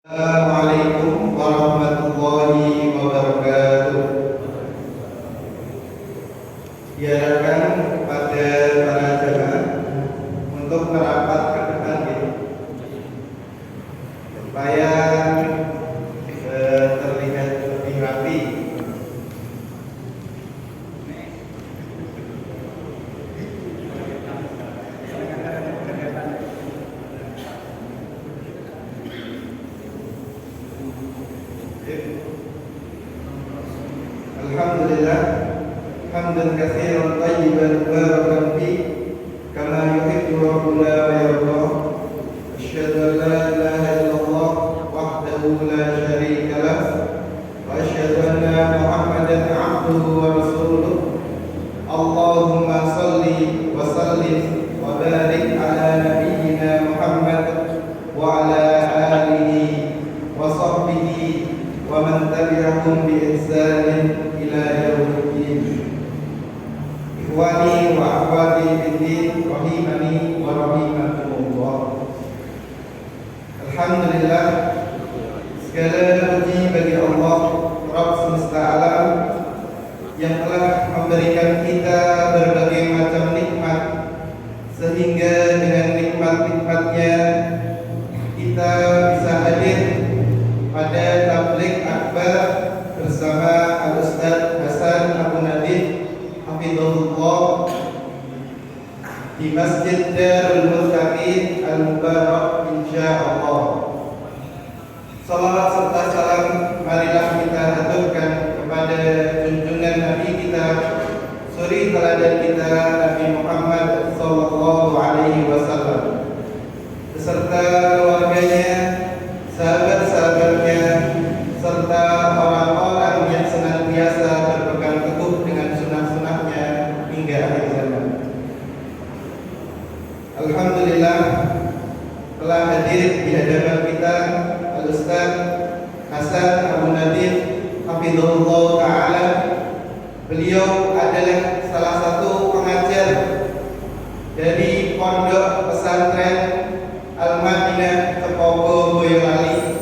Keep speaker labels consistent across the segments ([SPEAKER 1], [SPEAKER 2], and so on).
[SPEAKER 1] Assalamualaikum warahmatullahi wabarakatuh. Diharapkan pada para jamaah untuk merapat ke depan gitu, supaya terlihat lebih rapi. Alhamdulillah, hamdan katsiran thayyiban mubarakan fi kama yuhibbu rabbuna wa yarda. Asyhadu an la ilaha illallah wahdahu la syarika lah wa asyhadu anna Muhammadan abduhu wa rasuluh. Allahumma shalli wa sallim wa barik ala nabiyyina Muhammad wa ala alihi wa sahbihi wa man tabi'ahum bi ihsanin ila yaumiddin. Ikhwani wa akhwati fiddin, rahimani wa rahimakumullah. Alhamdulillah, segala puji bagi Allah Rabb semesta alam yang telah memberikan kita berbagai macam nikmat, sehingga dengan nikmat-nikmatnya kita bisa hadir pada tabligh akbar bersama Al-Ustaz Hasan Abu Nadif hafizahullah di Masjid Darul Muttaqin Al-Mubarak insyaallah. Salawat serta salam marilah kita aturkan kepada junjungan Nabi kita, suri teladan kita, Nabi Muhammad sallallahu alaihi wasallam, beserta keluarganya, sahabat-sahabatnya, serta orang-orang yang senantiasa berpegang teguh dengan sunnah-sunnahnya hingga akhir zaman. Alhamdulillah, telah hadir di hadapan kita Al-Ustaz Hasan Abu Nadif hafizahullah ta'ala. Beliau adalah salah satu pengajar dari Pondok Pesantren Al-Madinah Kepogo, Boyolali,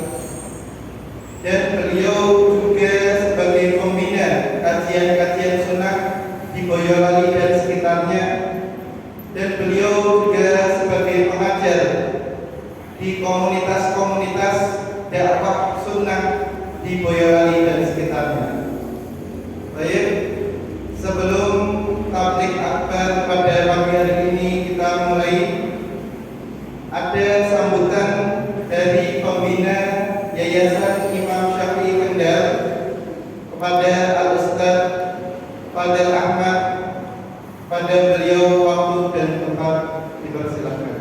[SPEAKER 1] dan beliau juga sebagai pembina kajian-kajian sunnah di Boyolali dan sekitarnya, dan beliau juga sebagai pengajar di komunitas-komunitas dakwah sunnah di Boyolali dan sekitarnya. Baik, sebelum tabligh akbar pada pagi hari ini kita mulai, ada sambutan dari pembina Yayasan Imam Syafi'i Kendal kepada Al-Ustaz Fadel Ahmad. Pada beliau waktu dan tempat dipersilakan.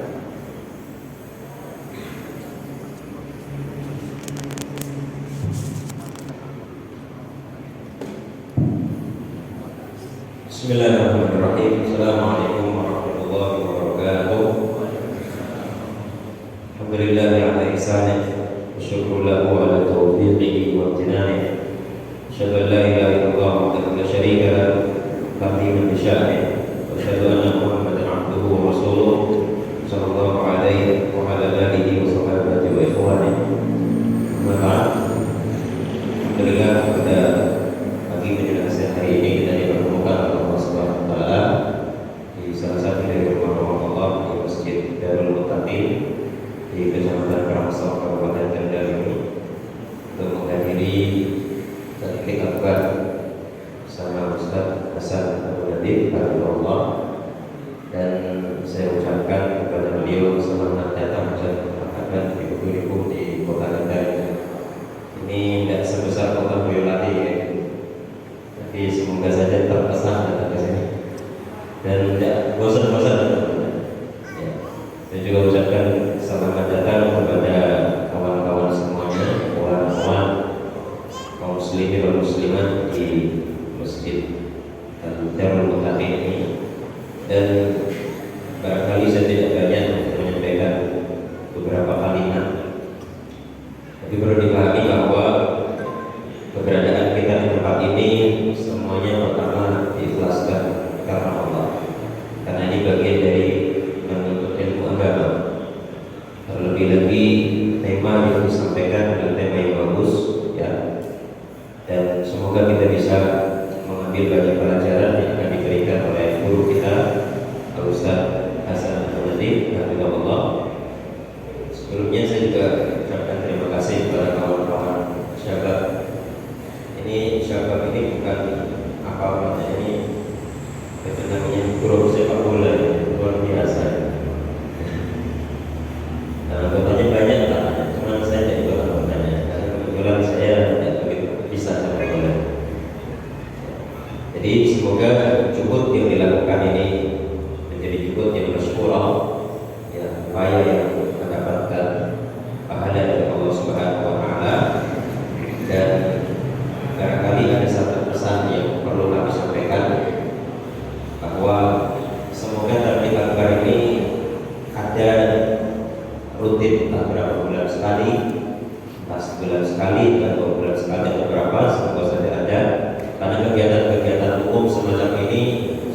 [SPEAKER 2] Bismillahirrahmanirrahim. Assalamualaikum warahmatullahi wabarakatuh. Alhamdulillah ala ihsanih wa syukru lahu ala taufiqihi wa imtinanihi. Asyhadu an la ilaha illallah wahdahu la syarika lahu ta'ziman li sya'nihi wa asyhadu anna Muhammadan abduhu wa rasuluh sallallahu alaihi wa ala alihi wa sahbihi wa ikhwanihi. Amma ba'd. Alhamdulillah, pada pagi menjelang siang hari ini kita dipertemukan oleh Allah Subhanahu wa taala di salah satu dari rumah Allah di Masjid Darul Muttaqin di Kecamatan Karangsong, Kabupaten Kendal ini, untuk menghadiri tabligh akbar bersama Ustaz Hasan Abu Nadif hafizahullah, dan saya ucapkan kepada beliau selamat datang dan berkah di ibu-ibu di Kota Kendal. Ini tidak sebesar Kota Boyolali ya, tapi semoga saja terkesan datang ke sini dan tidak bosan-bosan. Ya. Saya juga ucapkan selamat datang kepada kawan-kawan semuanya, kawan-kawan kaum muslimin dan muslimat di Masjid Darul Muttaqin ini. Dan barangkali saya tidak banyak untuk menyampaikan beberapa kalimat, tapi perlu dipahami bahwa keberadaan kita di tempat ini semuanya pertama diikhlaskan karena Allah, karena ini bagian dari menuntut ilmu agama. Terlebih lagi tema yang disampaikan entah berapa bulan sekali, entah sebulan sekali, entah 2 bulan sekali atau berapa, semoga saja ada. Karena kegiatan-kegiatan umum semacam ini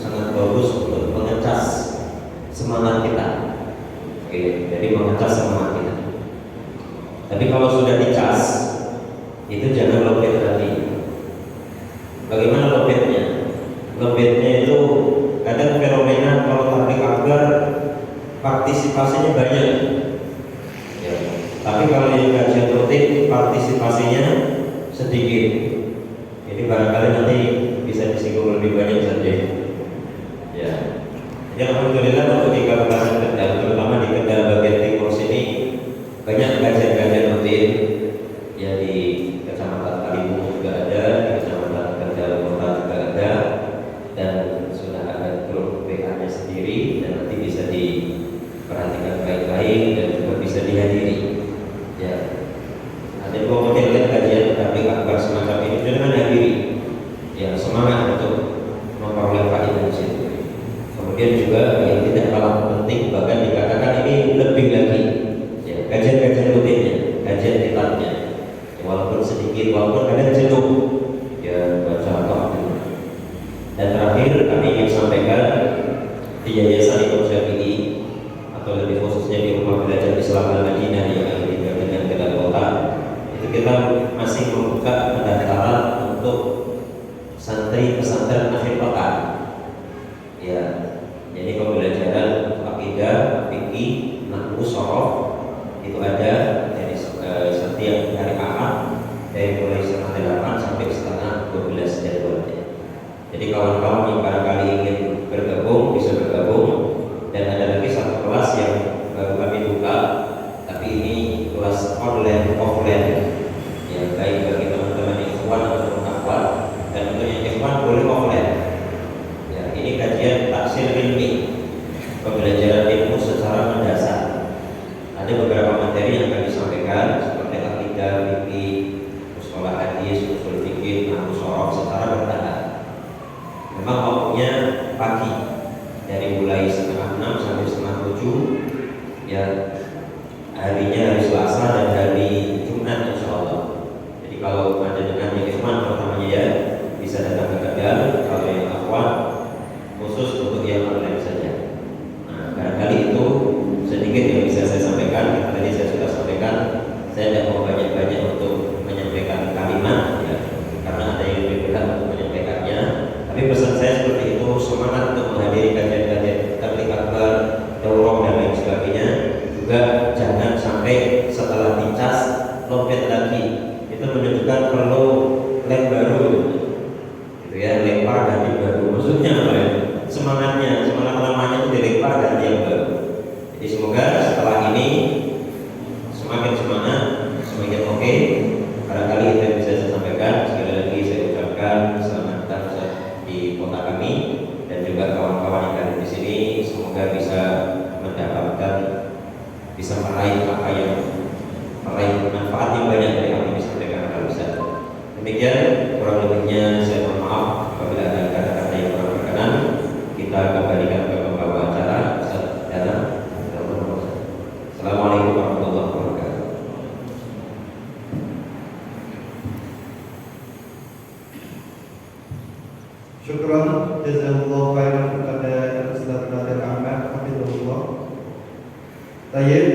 [SPEAKER 2] sangat bagus untuk mengecas semangat kita. Oke, jadi mengecas semangat kita. Tapi kalau sudah dicas, itu jangan lobet lagi. Bagaimana lobetnya? Lobetnya itu kadang fenomena kalau tablik akbar partisipasinya banyak. Ya. Tapi kalau yang kajian rutin partisipasinya sedikit. Jadi barangkali nanti bisa disinggung lebih banyak saja. Ya. Jadi alhamdulillah untuk di Kabupaten Kendal, terutama di Kendal bagian timur sini banyak kajian-kajian rutin. Ya di Kecamatan Kalimungu juga ada, di Kecamatan Kendal Kota juga ada, dan sudah ada grup WA-nya sendiri dan nanti bisa diperhatikan baik-baik dan juga bisa dihadiri. Ya. Ada 2 model kajian tabligh akbar semacam ini, jangan hadiri. Ya, semangat untuk memperoleh faedah di situ. Kemudian juga yang tidak kalah penting, bahkan dikatakan ini lebih lagi. Ya, kajian-kajian rutinnya, kajian kitabnya. Ya, walaupun sedikit, walaupun kadang jenuh. Ya, baca atau apa. Dan terakhir kami ingin sampaikan di Yayasan Imam Syafi'i atau lebih khususnya di Rumah Belajar Islam Al-Madinah yang ada di Kabupaten Kendal Kota, itu kita masih membuka pendaftaran untuk santri pesantren akhir pekan. Ya, jadi pembelajaran untuk akidah, fikih, nahwu, shorof itu ada dari setiap hari Ahad dari mulai setengah 8 sampai setengah 12 jadwalnya. Jadi kawan-kawan yang barangkali ingin bergabung bisa bergabung, dan ada lagi satu kelas yang baru kami buka, tapi ini kelas online offline. Ya, baik bagi teman-teman yang ikhwan atau akhwat, dan untuk yang ikhwan boleh offline. Ya, ini kajian tafsir ilmi, pembelajaran ilmu secara mendasar. Ada beberapa materi yang akan disampaikan seperti akidah, fikih, mustalah hadis, usul fikih, nahwu, shorof secara bertahap. Memang waktunya pagi dari mulai setengah 6 sampai setengah 7. Ya, harinya hari Selasa dan hari Jumat insyaallah. Jadi kalau ada dengan yang ikhwan pertamanya ya bisa datang ke Kendal, kalau yang akhwat khusus untuk yang online saja. Nah, barangkali itu sedikit yang bisa saya sampaikan. Tadi saya sudah sampaikan, saya tidak mau banyak-banyak untuk menyampaikan kalimat ya, karena ada yang lebih berat untuk menyampaikannya. Tapi pesan saya seperti itu, semangat untuk menghadiri kajian-kajian tabligh akbar, daurah dan lain sebagainya. Juga jangan sampai setelah dicas lompat lagi. Itu menunjukkan perlu lem baru, gitu ya, lempar ganti baru. Maksudnya apa ya? Semangat lamanya itu dilempar ganti yang baru. Jadi semoga setelah ini semakin semangat, semakin oke. Barangkali itu yang bisa saya sampaikan. Sekali lagi saya ucapkan selamat datang di kota kami, dan juga kawan-kawan yang ada di sini semoga bisa mendapatkan, bisa meraih manfaat yang banyak dari apa yang disampaikan oleh Ustaz. Demikian kurang lebihnya saya mohon maaf apabila ada kata-kata yang kurang berkenan. Kita kembalikan ke pembawa acara Ustaz Dana. Assalamualaikum warahmatullahi wabarakatuh.
[SPEAKER 1] Syukran jazakallahu khairan kepada Ustaz Nadir Ahmad hafizahullah. Baik,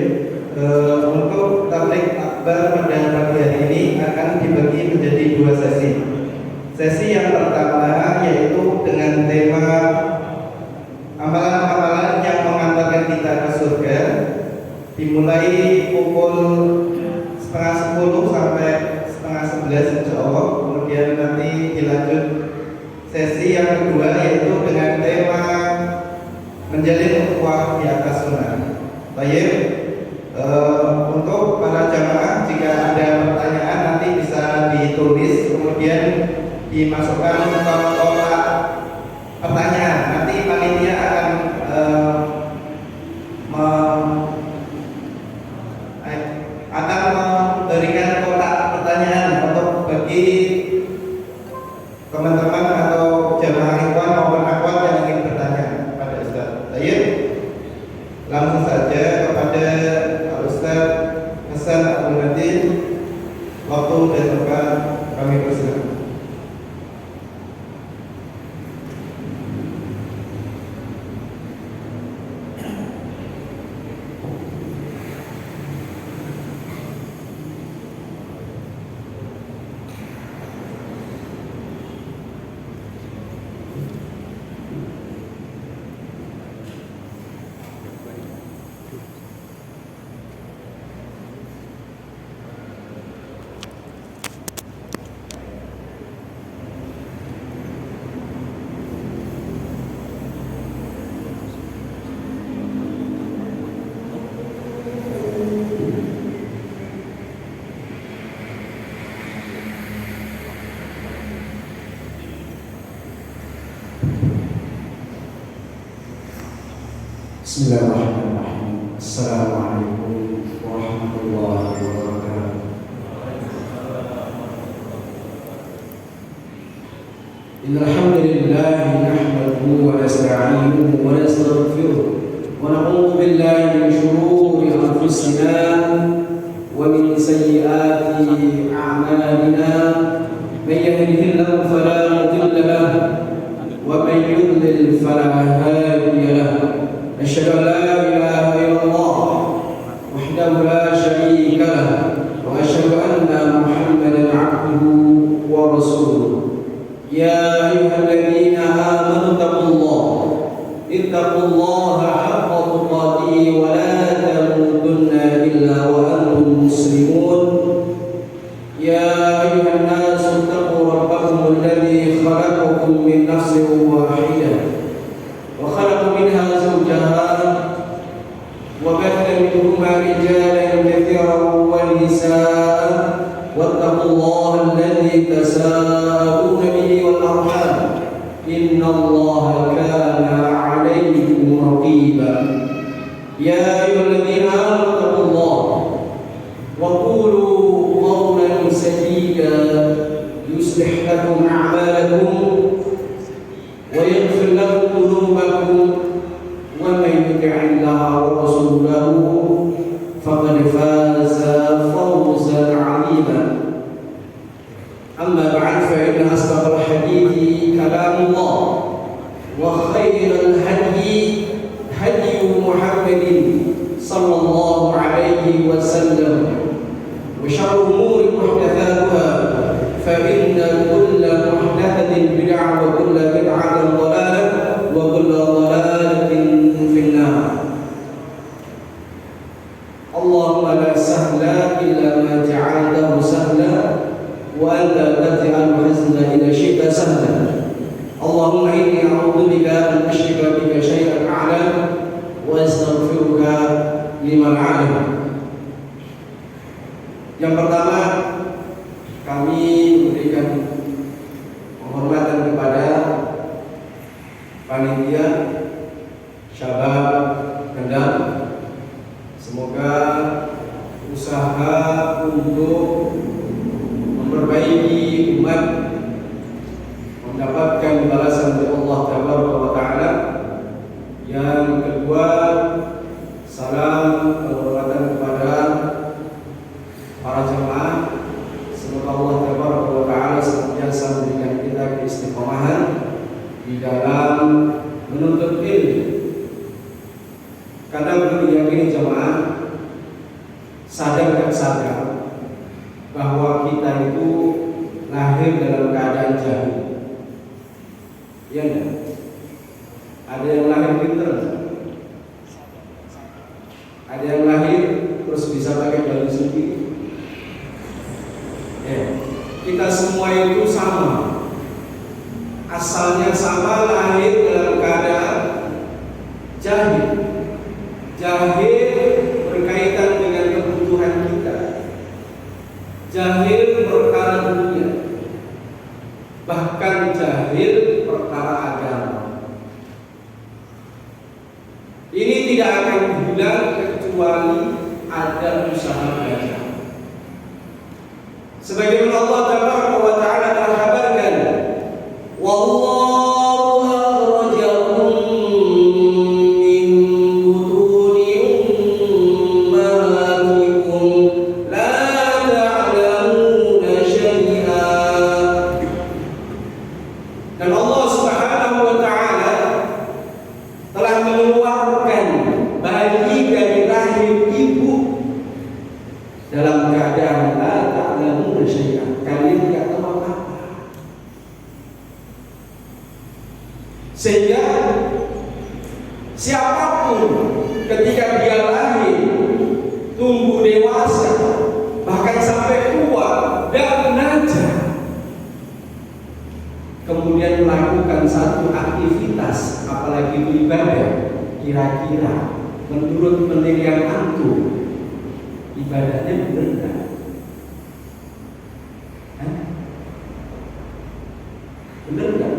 [SPEAKER 1] untuk tabligh akbar pada pagi hari ini akan dibagi menjadi 2 sesi. Sesi yang pertama yaitu dengan tema amalan-amalan yang mengantarkan kita ke surga, dimulai pukul setengah 10 sampai setengah 11 insyaallah. Kemudian nanti dilanjut sesi yang kedua yaitu dengan tema menjalin ukhuwah di atas sunnah. Baik, untuk para jamaah jika ada pertanyaan nanti bisa ditulis kemudian dimasukkan ke kotak pertanyaan. Nanti panitia akan memberikan kotak pertanyaan untuk bagi teman-teman atau jamaah ikhwan maupun akhwat yang ingin bertanya pada Ustaz. Baik, langsung saja kepada Pak Ustaz dan tempat kami persilakan.
[SPEAKER 3] Bismillahirrahmanirrahim. Assalamualaikum warahmatullahi wabarakatuh. Innal hamdalillah nahmaduhu wa nasta'inuhu wa nastaghfiruh wa na'udzu billahi min shururi anfusina wa min sayyiati a'malina. May yahdihillahu fala mudilla lahu wa may yudlil fala hadiya lahu. أشهد أن لا إله إلا الله وحده لا شريك له وأشهد أن محمدا عبده ورسوله. يا أيها الذين آمنوا اتقوا الله حق تقاته ولا تموتن إلا وأنتم مسلمون. يا أيها الناس اتقوا ربكم الذي خلقكم من نفس واحدة وخلق منها زوجها وبث منهما رجالا كثيرا ونساء واتقوا الله الذي تساءلون به والأرحام إن الله كان عليكم رقيبا. يا أيها الذين آمنوا اتقوا الله وقولوا قولا سديدا يصلح لكم أعمالكم ويغفر لكم ذنوبكم ومن يطع الله ورسوله فقد فاز فوزا عظيما. أما بعد فإن أصدق الحديث كلام الله وخير الهدي هدي محمد صلى الله عليه وسلم وشر الأمور محدثاتها فإن كل محدثة بدعة وكل بدعة ضلالة وكل ضلالة في النار. اللهم لا سهل إلا ما جعلته سهلا وأنت تجعل الحزن إذا شئت سهلا. اللهم إني أعوذ بك أن أشرك بك شيئا أعلم وأستغفرك لمن أعلم. Yang pertama, kami memberikan penghormatan kepada panitia Syabab Kendal. Semoga usaha untuk memperbaiki umat mendapatkan balasan dari Allah Tabaraka wa Ta'ala. Yang kedua, salam penghormatan kepada para jemaah. Semoga Allah Tabaraka wa Ta'ala senantiasa memberikan kita keistiqomahan di dalam menuntut ilmu. Karena perlu diyakini jemaah, sadar dan sadar bahwa kita itu lahir dalam keadaan jahil. Iya enggak? Ada yang lahir pinter, ada yang lahir terus bisa pakai baju sendiri. Kita semua itu sama, asalnya sama, lahir dalam keadaan jahil. Jahil berkaitan dengan kebutuhan kita, jahil perkara dunia, bahkan jahil perkara agama. Ini tidak akan hilang kecuali ada usaha belajar. Sebagaimana Allah Tabaraka wa Ta'ala telah kabarkan, wallahu akhrajakum min butuni ummahatikum la ta'lamuna Sehingga siapapun ketika dia lahir, tumbuh dewasa, bahkan sampai tua dan beranjak, kemudian melakukan satu aktivitas, apalagi itu ibadah, kira-kira menurut penilaian antum ibadahnya benar enggak? Benar enggak?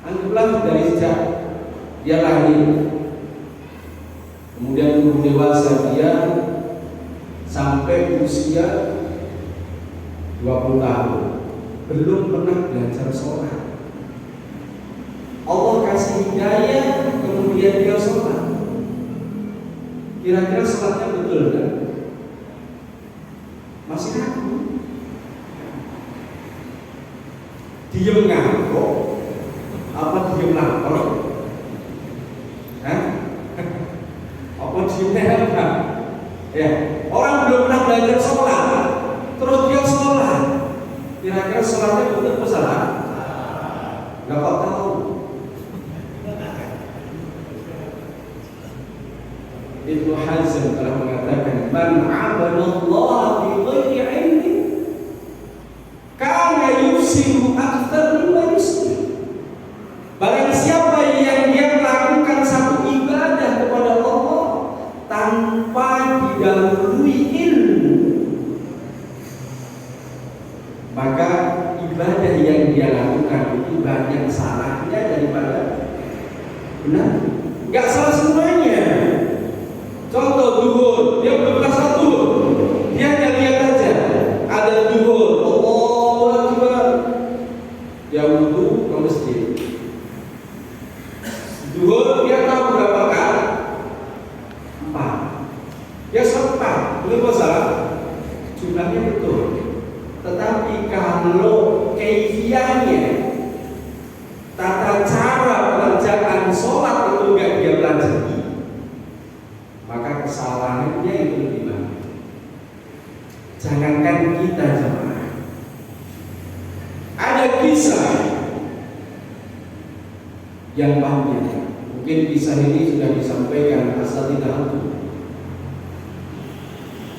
[SPEAKER 3] Anggaplah dari sejak dia lahir, kemudian tumbuh dewasa dia sampai usia 20 tahun belum pernah belajar sholat. Allah kasih hidayah, kemudian dia sholat. Kira-kira sholatnya betul kan? Masih ragu. Diem ngantuk apa diem lapar? Apa diem apa? Ya, orang belum pernah belajar sholat, terus dia sholat. Kira-kira sholatnya betul apa salah? Gak kok tahu. Ibnu Hazm telah mengatakan, man 'abadallaha bi ghairi 'ilmin kana yufsidu aktsar mimma yuslim. Barang siapa yang dia melakukan satu ibadah kepada Allah tanpa didahului ilmu, maka ibadah yang dia lakukan itu banyak salahnya daripada benar. Gak salah semuanya. Contoh duhur, dia belum pernah sholat duhur, dia hanya lihat aja ada duhur, Allahu Akbar, dia wudu ke masjid. Duhur dia tahu berapa rakaat? 4. Dia sholat 4, belum masalah, jumlahnya betul. Tetapi kalau kaifiahnya, tata cara pekerjaan sholat itu enggak dia pelajari, maka kesalahannya itu lebih banyak. Jangankan kita jemaah, ada kisah yang panjang. Mungkin kisah ini sudah disampaikan asal tidak tahu.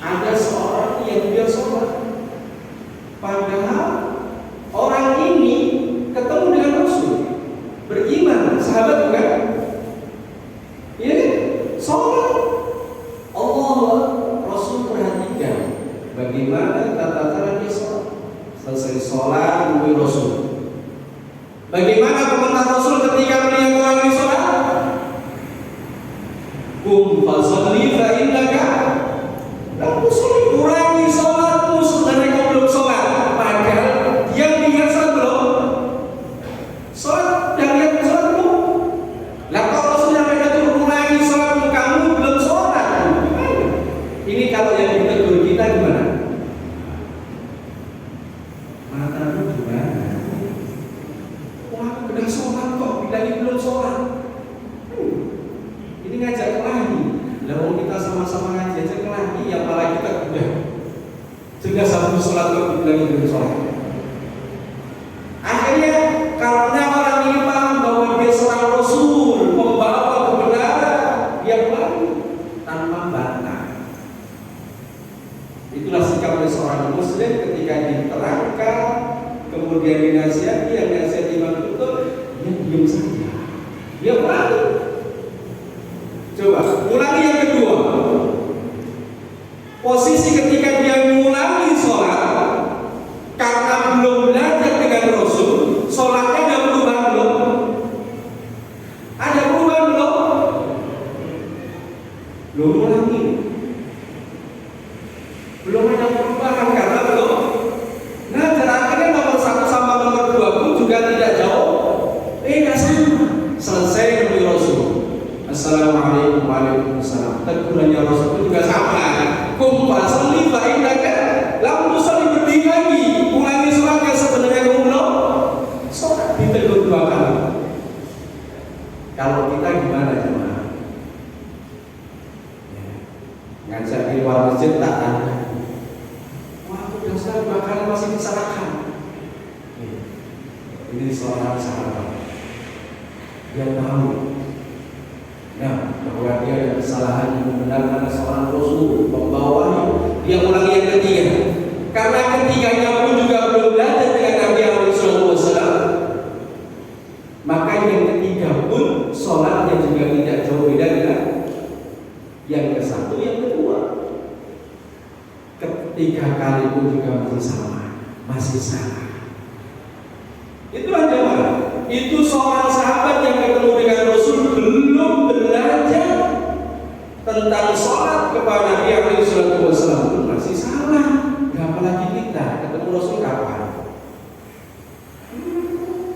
[SPEAKER 3] Ada seorang yang dia sholat, padahal orang ini ketemu dengan Rasul, beriman, sahabat bukan? Iya kan? Sholat. Allah, Rasul perhatikan bagaimana tata cara dia sholat. Selesai sholat, menemui Rasul. Bagaimana komentar Rasul ketika melihat orang ini sholat? Qum fasalli fa innaka lam tusalli. Kurangi sholatmu sebenarnya kau belum sholat. Padahal dia lihat sholat belum? Sholat, dan lihat sholat belum? Lah kalau Rasul nyampaikan itu kurangi sholatmu, kamu belum sholat. Ini kalau yang ditegur kita gimana? Matamu gimana? Wah, udah sholat kok, bilangin belum sholat. Ini ngajak kelahi. Lalu kita sama-sama ngaji aja kelahi, yang malah kita udah sudah satu sholat kok dibilangin belum sholat. Akhirnya karena orang ini paham bahwa dia seorang Rasul, membawa kebenaran, dia kelahi tanpa bantah. Itulah sikap seorang Muslim ketika diterangkan, kemudian dinasihati, yang nasihati betul, dia diam saja. Dia ulangi. Coba ulangi yang kedua. Posisi ketika dia mengulangi sholat karena belum belajar dengan Rasul, sholatnya ada perubahan belum? Ada perubahan belum? Belum ulangi. Belum ada perubahan karena belum. Nah, akhirnya nomor 1 sama nomor 2 pun juga tidak jauh. Nggak sama. Selesai menemui Rasul. Assalamualaikum warahmatullahi wabarakatuh. Tegurannya Rasul itu juga sama. Qum fasalli fa innaka lam tusalli, berdiri lagi. Ulangi sholatnya sebenarnya kamu belum sholat. Ditegur 2 kali. Kalau kita gimana jemaah? Ngajak di luar masjid tak tanya. Dosa 2 kali masih disalahkan. Ini seorang sahabat. Dia tahu bahwa dia ada kesalahan membenarkan seorang Rasul, membawanya. Dia ulangi yang ketiga. Karena ketiganya pun juga belum belajar dengan Nabi SAW, maka yang ketiga pun sholatnya juga tidak jauh beda dengan yang ke satu, yang kedua. Ketiga kali pun juga masih sama. Itulah jemaah. Itu seorang sahabat yang ketemu dengan Rasul belum belajar tentang sholat kepada Nabi SAW, masih salah. Apalagi kita ketemu Rasul kapan?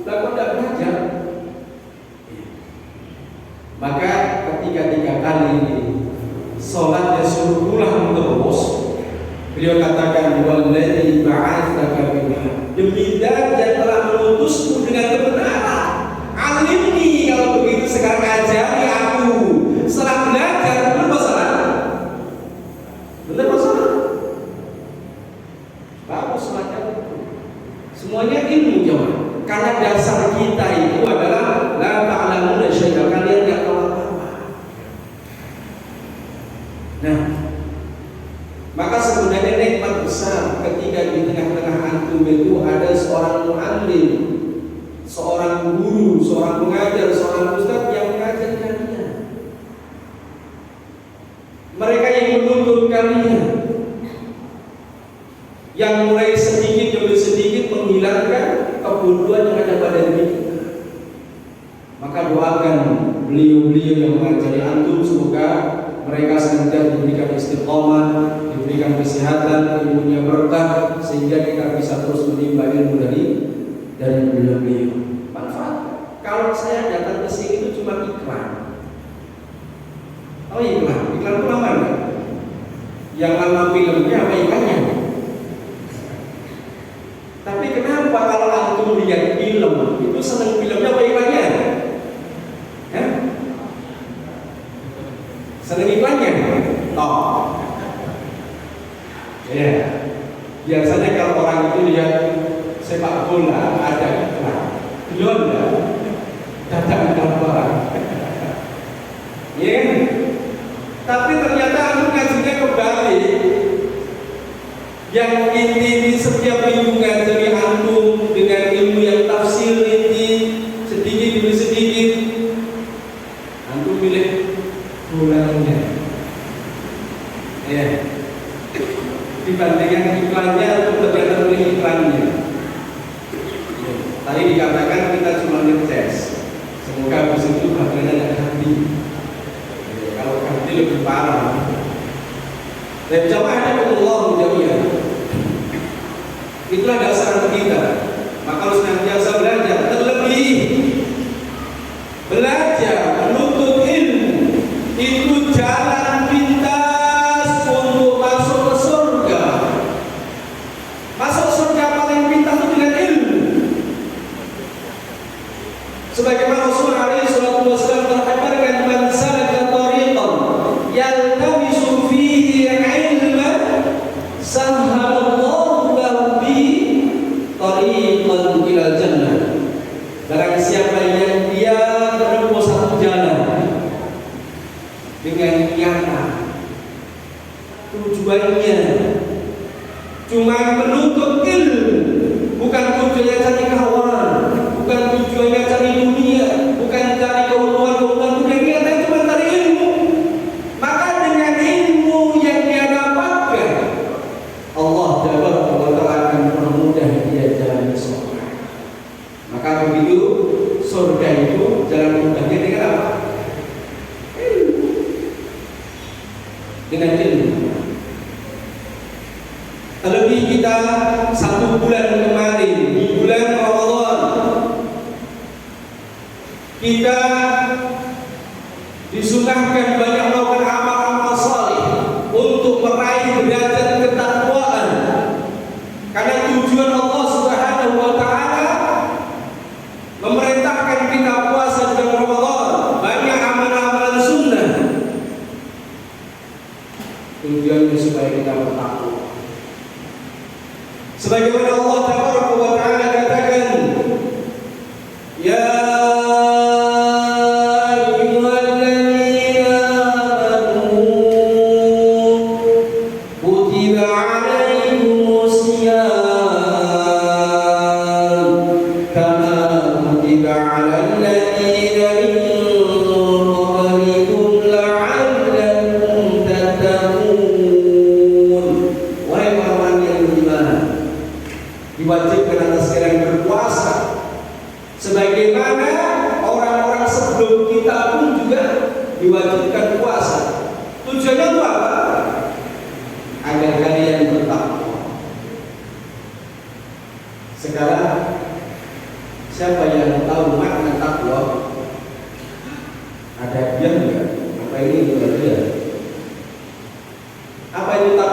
[SPEAKER 3] Tidak belajar. Maka ketiga kali ini sholatnya suruh ulang terus. Beliau katakan, walladzi ba'atsaka bil haqq, demi Zat yang telah mengutusmu dengan kebenaran. Alimni, kalau begitu sekarang ajari aku. Setelah belajar, benar masalah? Benar masalah? Bagus semacam itu. Semuanya ilmu jemaah. Karena dasar kita itu adalah la ta'lamuna syai'an, kalian tidak tahu apa-apa. Nah, maka sebenarnya nikmat besar ketika di tengah-tengah antum itu ada seorang mu'allim, seorang guru, seorang pengajar, seorang ustaz yang mengajar kalian. Mereka yang menuntun kalian, yang mulai sedikit demi sedikit menghilangkan kebodohan yang ada pada diri kita. Maka doakan beliau-beliau yang mengajari antum, semoga mereka senantiasa diberikan istiqomah, diberikan kesehatan, ilmunya berkah, sehingga kita bisa terus menimba ilmu dari beliau-beliau. Manfaat. Kalau saya datang ke sini itu cuma iklan. Oh iklan itu lama nggak? Yang lama filmnya apa iklannya? Tapi kenapa kalau antum lihat film itu senang filmnya apa iklannya? Senang iklannya? Oh. Ya. Biasanya kalau orang itu lihat sepak bola ada iklan. Yonda. Datang iklan barang. Iya kan? Tapi ternyata antum ngajinya kembali. Yang inti setiap minggu ngajari antum dengan ilmu yang tafsir inti sedikit demi sedikit. Antum pilih bulannya, ya. Dibandingkan iklannya, untuk ternyata pilih iklannya. Tadi dikatakan kita cuma ngetes. Semoga habis itu bagiannya ada hati. Kalau hati lebih parah. Dan jamaahnya Allah jami'an. Itulah dasar kita. Maka harus senantiasa belajar, terlebih belajar menuntut ilmu. Itu jalan pintas untuk masuk ke surga. Masuk surga paling pintas itu dengan ilmu. Sebagaimana Rasulullah SAW berkabarkan, man salaka tariqan yaltamisu fihi ilman sahhalallahu lahu bihi tariqan ilal jannah. Barang siapa yang dia menempuh satu jalan dengan nyata, tujuannya cuma menuntut ilmu, bukan tujuannya cari kawan, bukan tujuannya cari dunia, bukan cari keuntungan, bukan niatnya cuma cari ilmu. Maka dengan ilmu yang dia dapatkan, Allah Ta'ala akan mempermudah dia jalan ke surga. Maka begitu surga itu jalan mudahnya dengan apa? Dengan ilmu. Terlebih kita 1 bulan kemarin, di bulan Ramadan, kita disunahkan banyak melakukan amal-amal saleh untuk meraih derajat ketakwaan. Karena tujuan Allah Subhanahu wa taala memerintahkan kita puasa di bulan Ramadan, banyak amalan-amalan sunnah. Tujuannya supaya kita bertakwa. Sebagaimana Allah Taala katakan, ya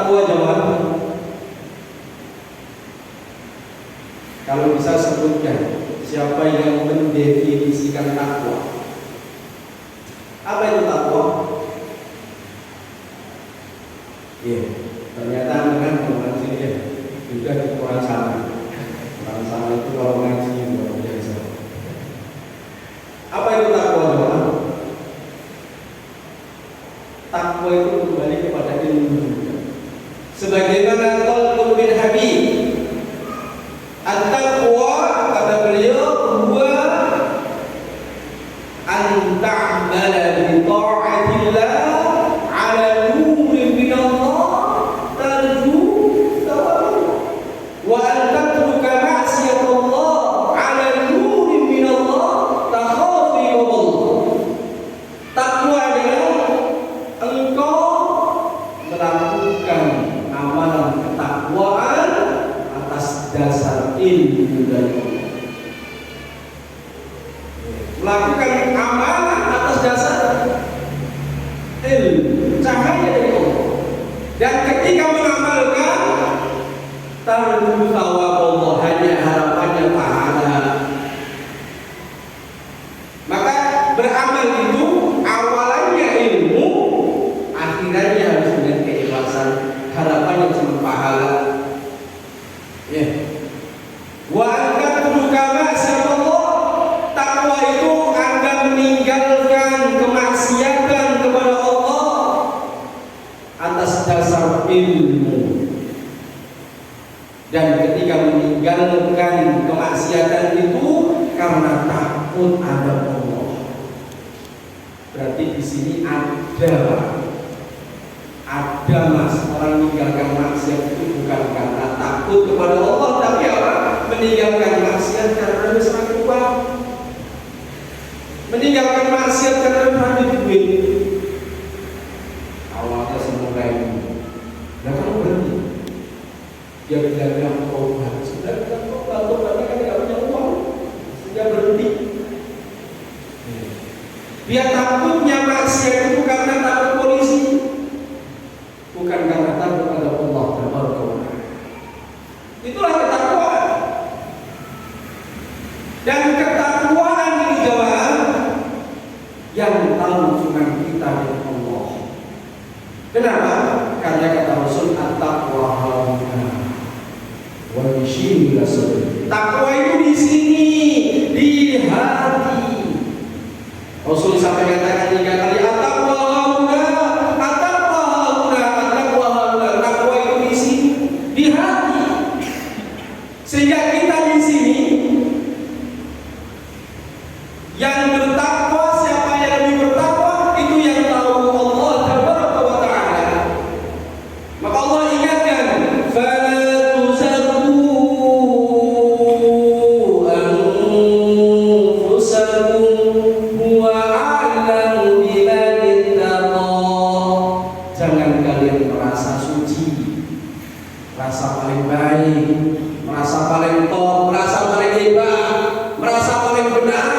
[SPEAKER 3] takwa jemaah? Kalau bisa sebutkan siapa yang mendefinisikan takwa? Apa itu takwa? Iya, ternyata dengan mengaji ya, juga di Quran sana. Quran sana itu kalau ngaji luar biasa. Apa itu takwa jemaah? Takwa itu kembali kepada ilmu. Sebagaimana Talqun bin Habib, at-taqwa kata beliau huwa an ta'mala bi ta'atillah ala nurin min Allah tarju thawaballah wa an tatruka ma'siyatullah ala nurin min Allah takhafu Allah. Takwa adalah engkau melakukan amalan ketakwaan atas dasar ilmu dari Allah. Melakukan amalan atas dasar ilmu, cahaya dari Allah. Dan ketika mengamalkan, tarju thawab Allah, hanya harapannya pahala. Maka beramal itu awalannya ilmu, akhirnya harus dengan keikhlasan, harapannya cuma pahala. Ya. Wa antatruka ma'siyatullah, takwa itu Anda meninggalkan kemaksiatan kepada Allah atas dasar ilmu. Dan ketika meninggalkan kemaksiatan itu karena takut ada Allah. Berarti di sini ada mas orang meninggalkan maksiat itu bukan karena takut kepada Allah, tapi apa? Meninggalkan maksiat karena semakin uang, meninggalkan maksiat karena ada duit. Awalnya semoga ini, nah kamu berhenti. Dia bilang tobat, sudah bilang tobatnya kan tidak punya uang, sudah berhenti. Dia takutnya maksiat itu karena takut polisi, bukan karena takut pada Allah Taala. Itulah ketakwaan. Dan ketakwaan ini jemaah yang tahu cuma kita dan Allah. Kenapa? Karena kata Rasul at-taqwa hauna wa yashil sadri. Takwa itu di sini, di hati. Rasul sampai katakan 3 kali at-taqwa hauna, at-taqwa hauna, at-taqwa hauna. Takwa itu di sini, di hati. Sehingga kita di sini yang bertakwa, siapa yang lebih bertakwa itu yang tahu Allah Tabaraka wa Ta'ala. Maka Allah ingatkan, fala tuzakku anfusakum huwa a'lamu biman ittaqa. Jangan kalian merasa suci, merasa paling baik, merasa paling top, merasa paling hebat, merasa paling benar.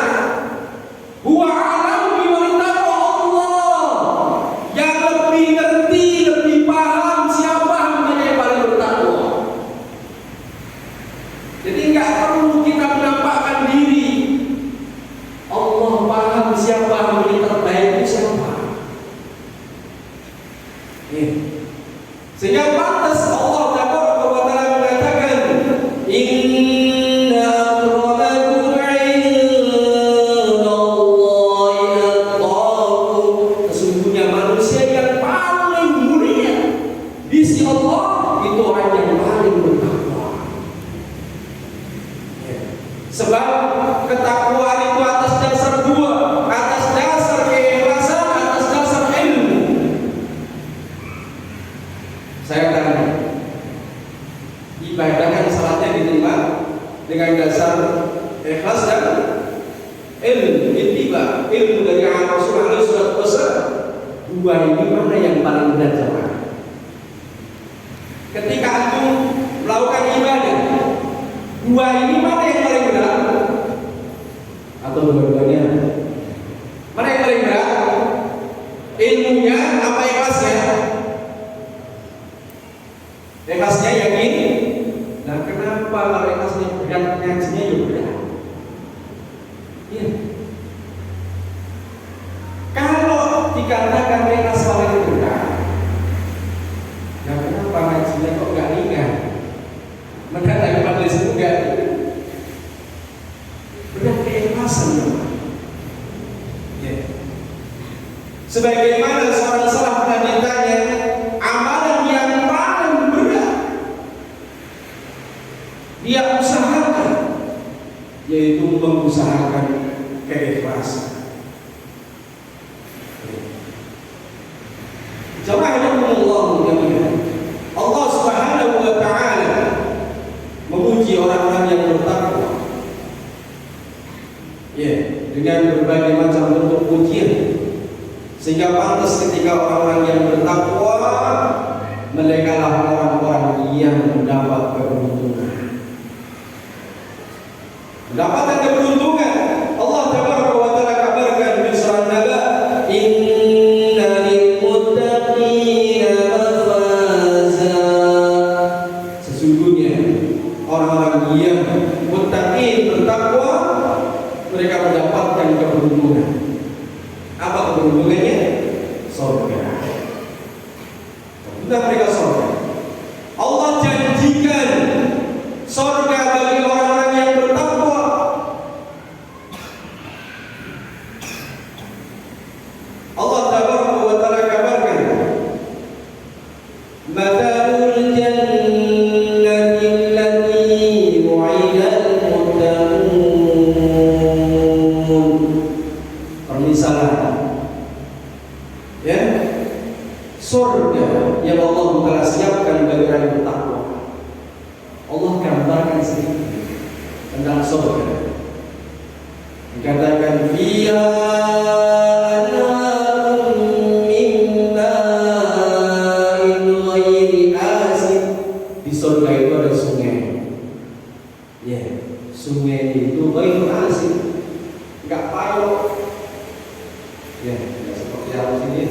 [SPEAKER 3] Huwa a'lamu biman ittaqa, Allah yang lebih ngerti, lebih paham siapa hambanya yang paling bertakwa. Jadi enggak perlu kita menampakkan diri. Allah paham siapa hamba yang terbaik itu siapa. Sehingga pantas Allah Tabaraka wa Ta'ala mengatakan, inna akramakum 'indallahi atqakum. Sesungguhnya manusia yang paling mulia di sisi Allah itu orang yang paling bertakwa. Sebab ketakwaan itu atas dasar dua, atas dasar keikhlasan, atas dasar ilmu. Saya tanya, ibadah kan salatnya diterima dengan dasar ikhlas dan ilmu, ittiba, ilmu dari Rasulullah SAW. Dua ini mana yang paling benar jemaah? Ketika antum melakukan ibadah, dua ini mana yang paling benar? Atau dua-duanya? Mana yang paling benar? Ilmunya apa ikhlasnya? Sebagaimana seorang salaf pernah ditanya, amalan yang paling berat dia usahakan, yaitu mengusahakan keikhlasan. Jamaah Allah jami'an. Allah Subhanahu wa taala memuji orang-orang yang bertakwa. Dengan berbagai macam bentuk pujian. Sehingga pantas ketika orang-orang yang bertakwa, mereka lah orang-orang yang mendapat keberuntungan. Mendapatkan keberuntungan. Allah Taala wa taala kabarkan di surah An-Naba, inna lil muttaqina mafaza. Sesungguhnya orang-orang yang muttaqin bertakwa, mereka mendapatkan keberuntungan. Apa keberuntungannya? Surga. Kemudian mereka surga. Allah janjikan surga bagi orang-orang yang bertakwa. Allah Taala kabarkan, mathalul jannati allati wu'idal muttaqun. Permisalan, ya, surga yang Allah telah siapkan bagi orang yang bertakwa. Allah gambarkan sedikit tentang surga. Dikatakan fiha anharun min ma'in ghairi asin. Di surga itu ada sungai. Ya, sungai itu ghairi asin, enggak payah. Ya, seperti yang sini.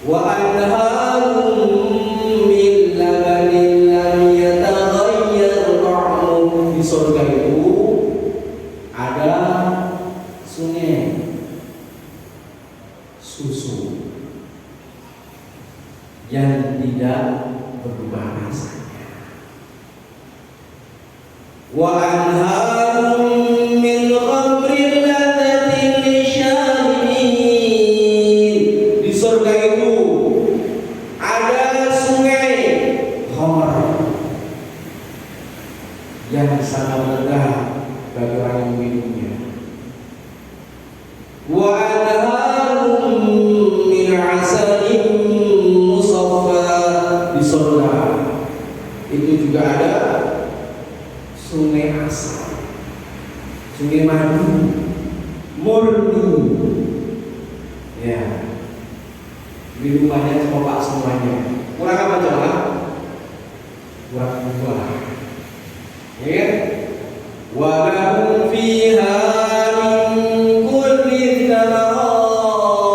[SPEAKER 3] Wa anharun min labanin lam yataghayyar ta'muhu. Di surga itu ada sungai susu yang tidak berubah rasanya. Wa anharun min khamrin ladzatin lisyaribin. Di surga itu ada sungai khamr yang sangat lega bagi orang yang minumnya. Wa anharun min asalin musaffa. Di surga itu juga ada sungai asal, sungai madu murni. Ya, minumannya coba semuanya. Kurang apa coba? Kurang buah. Ya kan? Wa lahum fiha min kulli thamarat.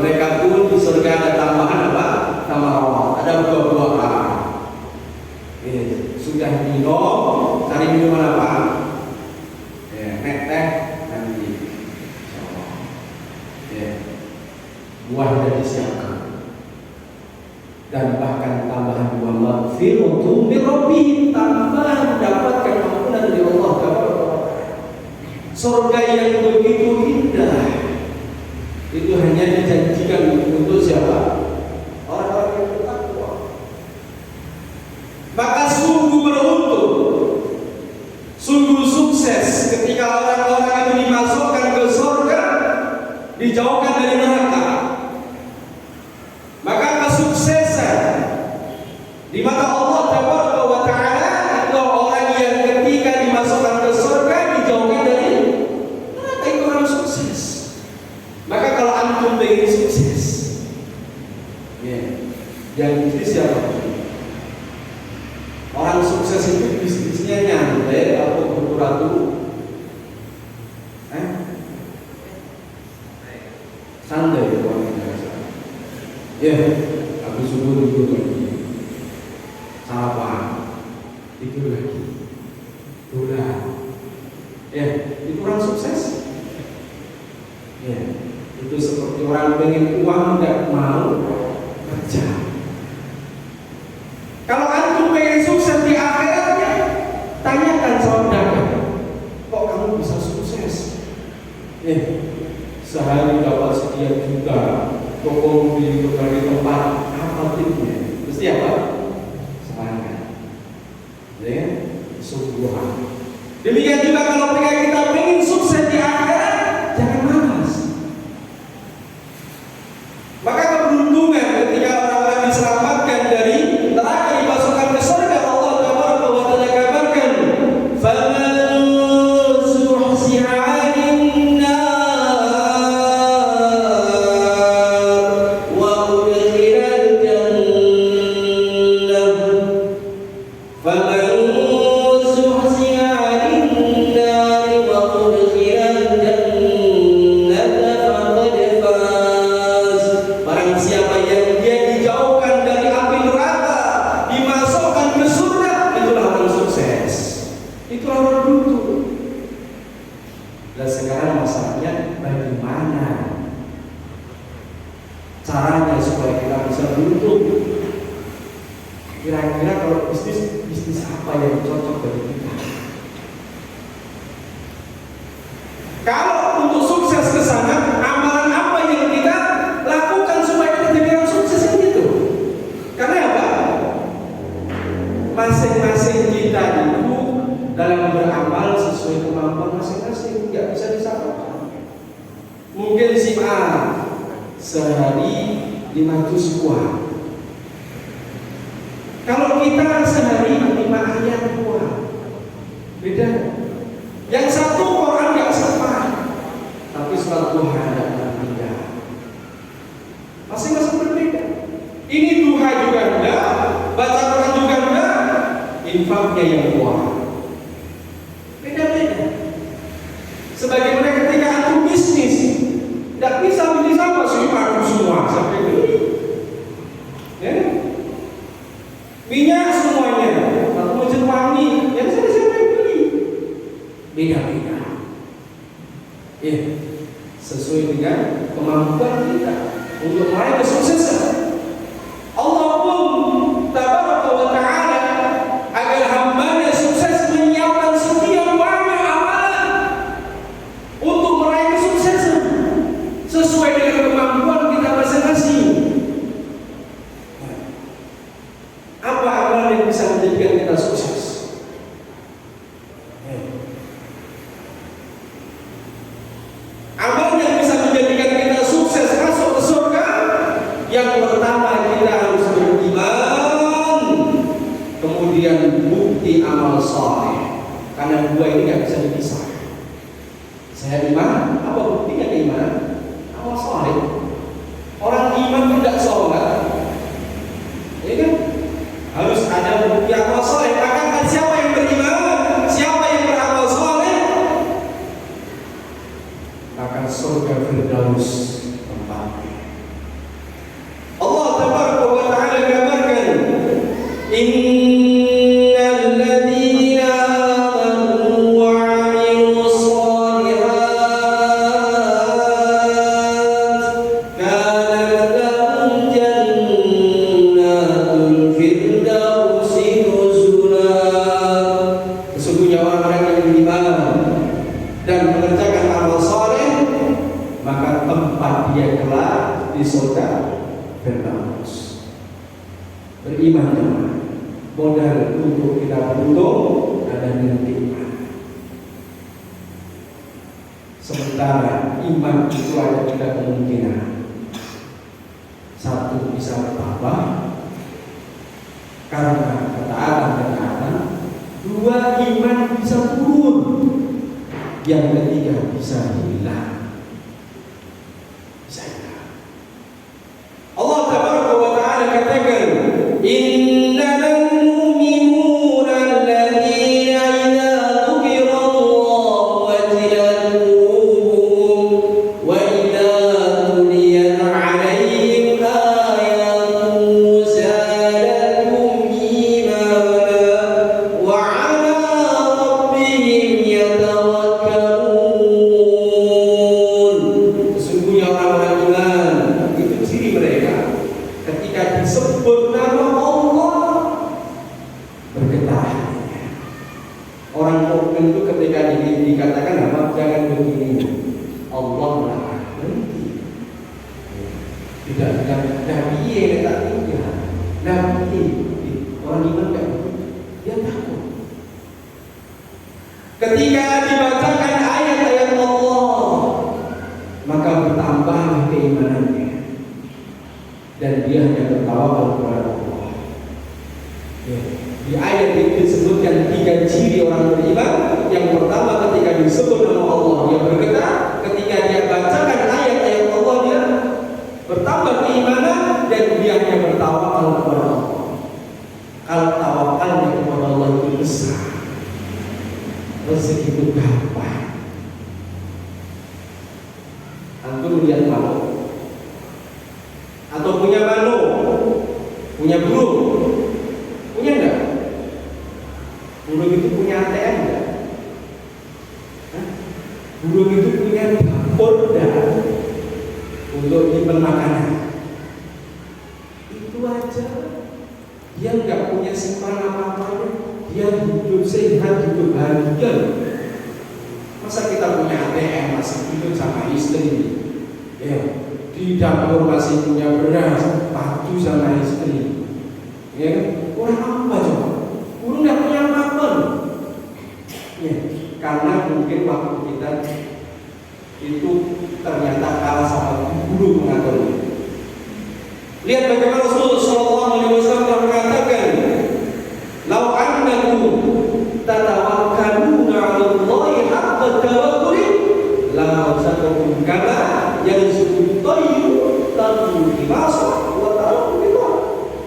[SPEAKER 3] Mereka pun di surga ada tambahan apa? Thamarat. Ada buah-buahan. Sudah minum, cari minuman apa? Ya, teh nanti. Ya, buah sudah disiapkan. Dan bahkan tambahan buah maghfiratu min rabbihim, tambahan mendapatkan ampunan dari Allah Taala. Surga yang begitu indah itu hanya dijanjikan untuk siapa? Orang-orang yang bertakwa. Maka sungguh beruntung, sungguh sukses ketika orang-orang itu dimasukkan ke surga, dijauhkan dari neraka. Maka kesuksesan di mata Allah Taala itu orang yang ketika dimasukkan ke surga dijauhkan dari neraka, itu orang sukses. Maka kalau antum ingin sukses, ya, yang itu siapa? Orang sukses itu bisnisnya nyantai atau berturatur? Santai orang Indonesia. Ya, habis subuh duduk lagi, sarapan, tidur lagi, pulang. Ya, itu orang sukses. Ya, itu seperti orang pengen uang tidak mau kerja. Kalau antum pengen sukses di akhiratnya, tanyakan sama pedagang, kok kamu bisa sukses? Ya, sekian juta, toko di berbagai tempat, apa tipsnya? Mesti apa? Semangat, ya, sungguhan. Demikian juga kalau kita ingin sukses di akhirat, jangan malas. Maka keberuntungan ketika orang-orang diselamatkan dari neraka dimasukkan ke surga, Allah Taala wa Ta'ala kabarkan, "Faman zuhziha 'anil nar wa udkhilal jannah, faman zuhziha 'anil nar wa udkhilal jannah faqad faz." Barang siapa yang dia dijauhkan dari api neraka, dimasukkan ke surga, itulah orang sukses. Itulah orang beruntung. Dan sekarang masalahnya bagaimana caranya supaya kita bisa beruntung? Kira-kira kalau bisnis apa yang cocok bagi kita? Kalau untuk sukses ke sana, amalan apa yang kita lakukan supaya kita jadi orang sukses itu? Karena apa? Masing-masing kita itu dalam beramal sesuai kemampuan masing-masing, nggak bisa disamakan. Mungkin si A sehari 5 juz kuah. Kalau kita sehari 5 ayat kuah, beda. Yang satu Quran nggak sempat, tapi surat duha ada tidak. Masing-masing berbeda. Ini duha juga enggak, baca Quran juga enggak, infaknya yang kuat. Beda-beda. Sebagaimana ketika antum bisnis, tidak bisa beli sama aku semua sampai beli. Ya? Minyak semuanya, atau mesin wangi, yang saya siapa yang beli? Beda-beda. Ya, sesuai dengan kemampuan kita untuk meraih kesuksesan. Allah pun Tabaraka wa Ta'ala agar hambanya sukses menyiapkan sekian banyak amalan untuk meraih kesuksesan sesuai dengan kemampuan kita masing-masing. Apa amalan yang bisa menjadikan kita sukses? Amalan yang bisa menjadikan kita sukses masuk ke surga, yang pertama kita harus beriman, kemudian bukti amal saleh. Karena dua ini nggak bisa dipisah. Saya iman, apa buktinya keimanan? Amal saleh. Orang iman tidak sholat, ya kan? Harus ada bukti amal saleh. Maka siapa yang beriman, siapa yang beramal saleh, akan surga Firdaus tempatnya. Allah Tabaraka wa Ta'ala kabarkan, innal ladzina amanu wa 'amilus shalihat kanat lahum jannatul firdausi nuzula. Sesungguhnya orang-orang yang beriman dan mengerjakan amal saleh, maka tempat dia kelak di surga Firdaus. Beriman teman, modal untuk kita beruntung ada dengan iman. Sementara iman itu ada 3 kemungkinan. Satu, bisa bertambah karena ketaatan. 2, iman bisa turun. Yang ketiga, bisa hilang. Bisa hilang. Allah Tabaraka wa Ta'ala katakan, innal mu'minuna alladzina idza dzukira Allah wajilat qulubuhum wa idza tuliyat 'alaihim ayatuhu zadatuhum imanan wa 'ala rabbihim yatawakkalun. Sesungguhnya orang-orang iman, itu ciri mereka ketika disebut nama Allah Tidak bilang Nabi tak tinggal. Nabi orang iman enggak, dia takut. Ketika dibacakan ayat-ayat Allah, maka bertambah keimanannya dan dia hanya bertawakal kepada Allah. Ya. Di ayat ini disebutkan 3 ciri orang beriman. Yang pertama, ketika disebut nama Allah dia bergetar. Ketika dia bacakan ayat-ayat Allah dia bertambah keimanan dan dia hanya bertawakal kepada Allah. Kalau tawakalnya kepada Allah itu besar, rezeki itu gampang. Antum lihat malu atau punya malu, punya burung, punya enggak? Burung itu punya ATM enggak? Burung itu punya dapur enggak? Untuk nyimpen makanan. Itu aja. Dia enggak punya simpanan apa-apa. Dia hidup sehat, hidup bahagia. Masa kita punya ATM masih hidup sama istri, ya, di dapur masih punya beras, baju sama istri, ya, kurang apa coba? Kurang nggak punya apa-apa, ya, karena mungkin waktu kita itu ternyata kalah sama guru mengaturnya. Lihat bagaimana Rasulullah SAW mengatakan, "Lau annakum tatawakkaluna 'ala Allahi haqqa tawakkuli la razaqakum kama yarzuqut tayru tadru fi masa wa taraktu billah."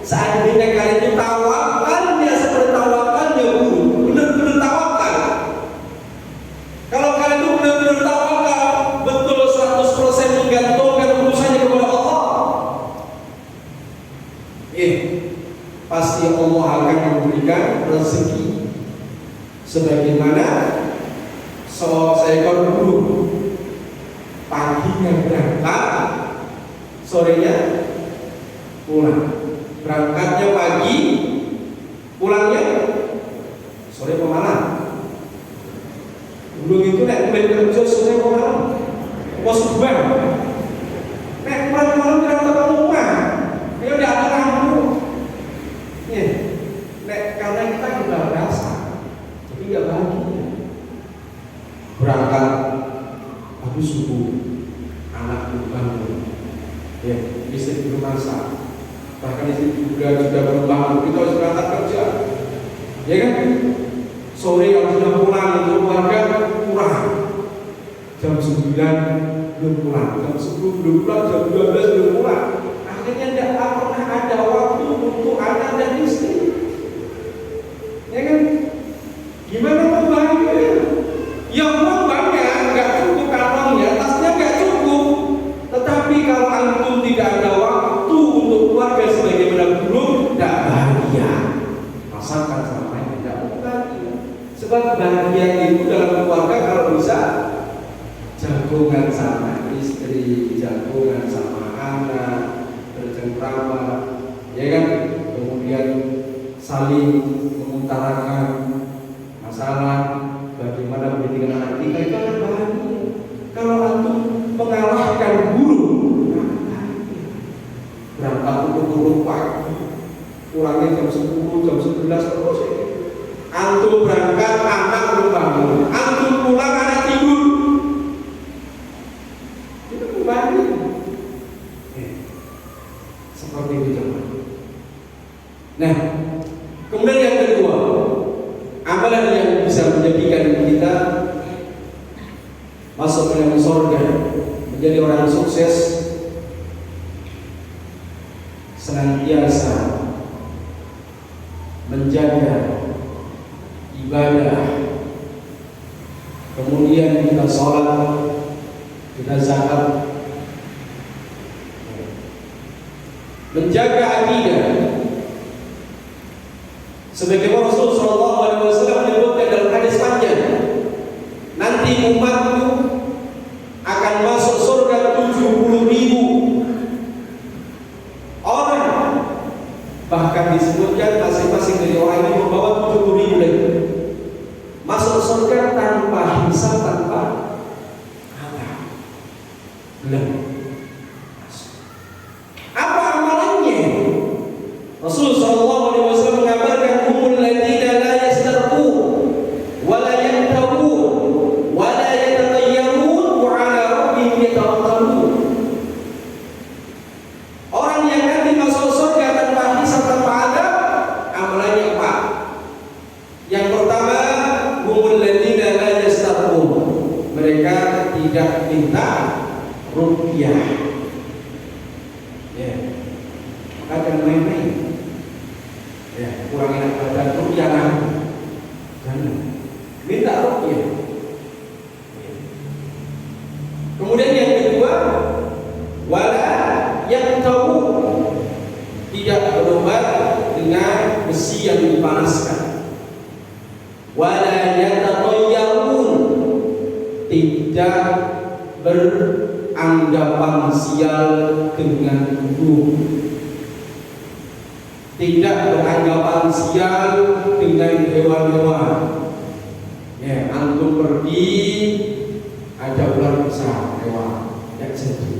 [SPEAKER 3] Seandainya kalian itu tawakalnya seperti tawakalnya burung, benar-benar tawakal. Kalau kalian itu benar-benar tawakal, betul 100% menggantungkan urusannya kepada Allah, pasti Allah akan memberikan rezeki. Sebagaimana seekor burung, paginya berangkat, sorenya pulang. Berangkatnya pagi, pulangnya sore malam. Burung itu nek mulai kerja sore malam, bos bang. Nek malam tidak ketemu rumah, dia udah ada kamu. Nek karena kita sudah berasa, jadi nggak bahagia. Berangkat habis subuh, anak bangun, ya, istri belum masak, bahkan istri juga sudah belum bangun. Kita harus berangkat kerja, ya kan? Sore yang sudah pulang untuk keluarga kurang. Jam 9 belum pulang, jam 10 belum pulang, jam 12 belum pulang. Akhirnya tidak pernah ada waktu untuk anak dan istri. Ya kan? Gimana mau bahagia? Yang uang banyak, nggak cukup kantongnya, tasnya nggak cukup. Tetapi kalau antum tidak ada waktu untuk keluarga sebagaimana burung, tidak bahagia. Rasakan sama yang tidak bahagia. Sebab bahagia itu dalam keluarga kalau bisa jagungan sama istri, jagungan sama anak, bercengkrama, ya kan? Kemudian saling mengutarakan masalah bagaimana pendidikan anak kita, itu akan bahagia. Kalau antum mengalahkan guru, berangkat untuk pagi, pulangnya jam 10, jam 11 terus. Antum berangkat, anak belum bangun, antum pulang, anak tidur. Itu bahagia. Seperti itu teman. Nah, kemudian yang kedua, amalan yang bisa menjadikan kita masuk ke dalam surga, menjadi orang yang sukses, senantiasa menjaga ibadah, kemudian kita sholat, kita zakat, menjaga akidah. Sebagaimana Rasulullah SAW menyebutkan dalam hadis panjang, nanti umatku akan masuk surga 70.000 orang. Bahkan disebutkan masing-masing dari orang ini membawa 70.000 lagi. Masuk surga tanpa hisab, tanpa azab. Belum. jangan main-main. Ya, kurang enak badan rukyah nanti. Jangan. Minta rukyah. Kemudian yang kedua, wala yang tahu tidak berobat dengan besi yang dipanaskan. Wala yatatayyarun, tidak beranggapan sial dengan burung, tidak beranggapan sial dengan hewan-hewan. Ya, antum pergi ada ular besar hewan, tidak jadi.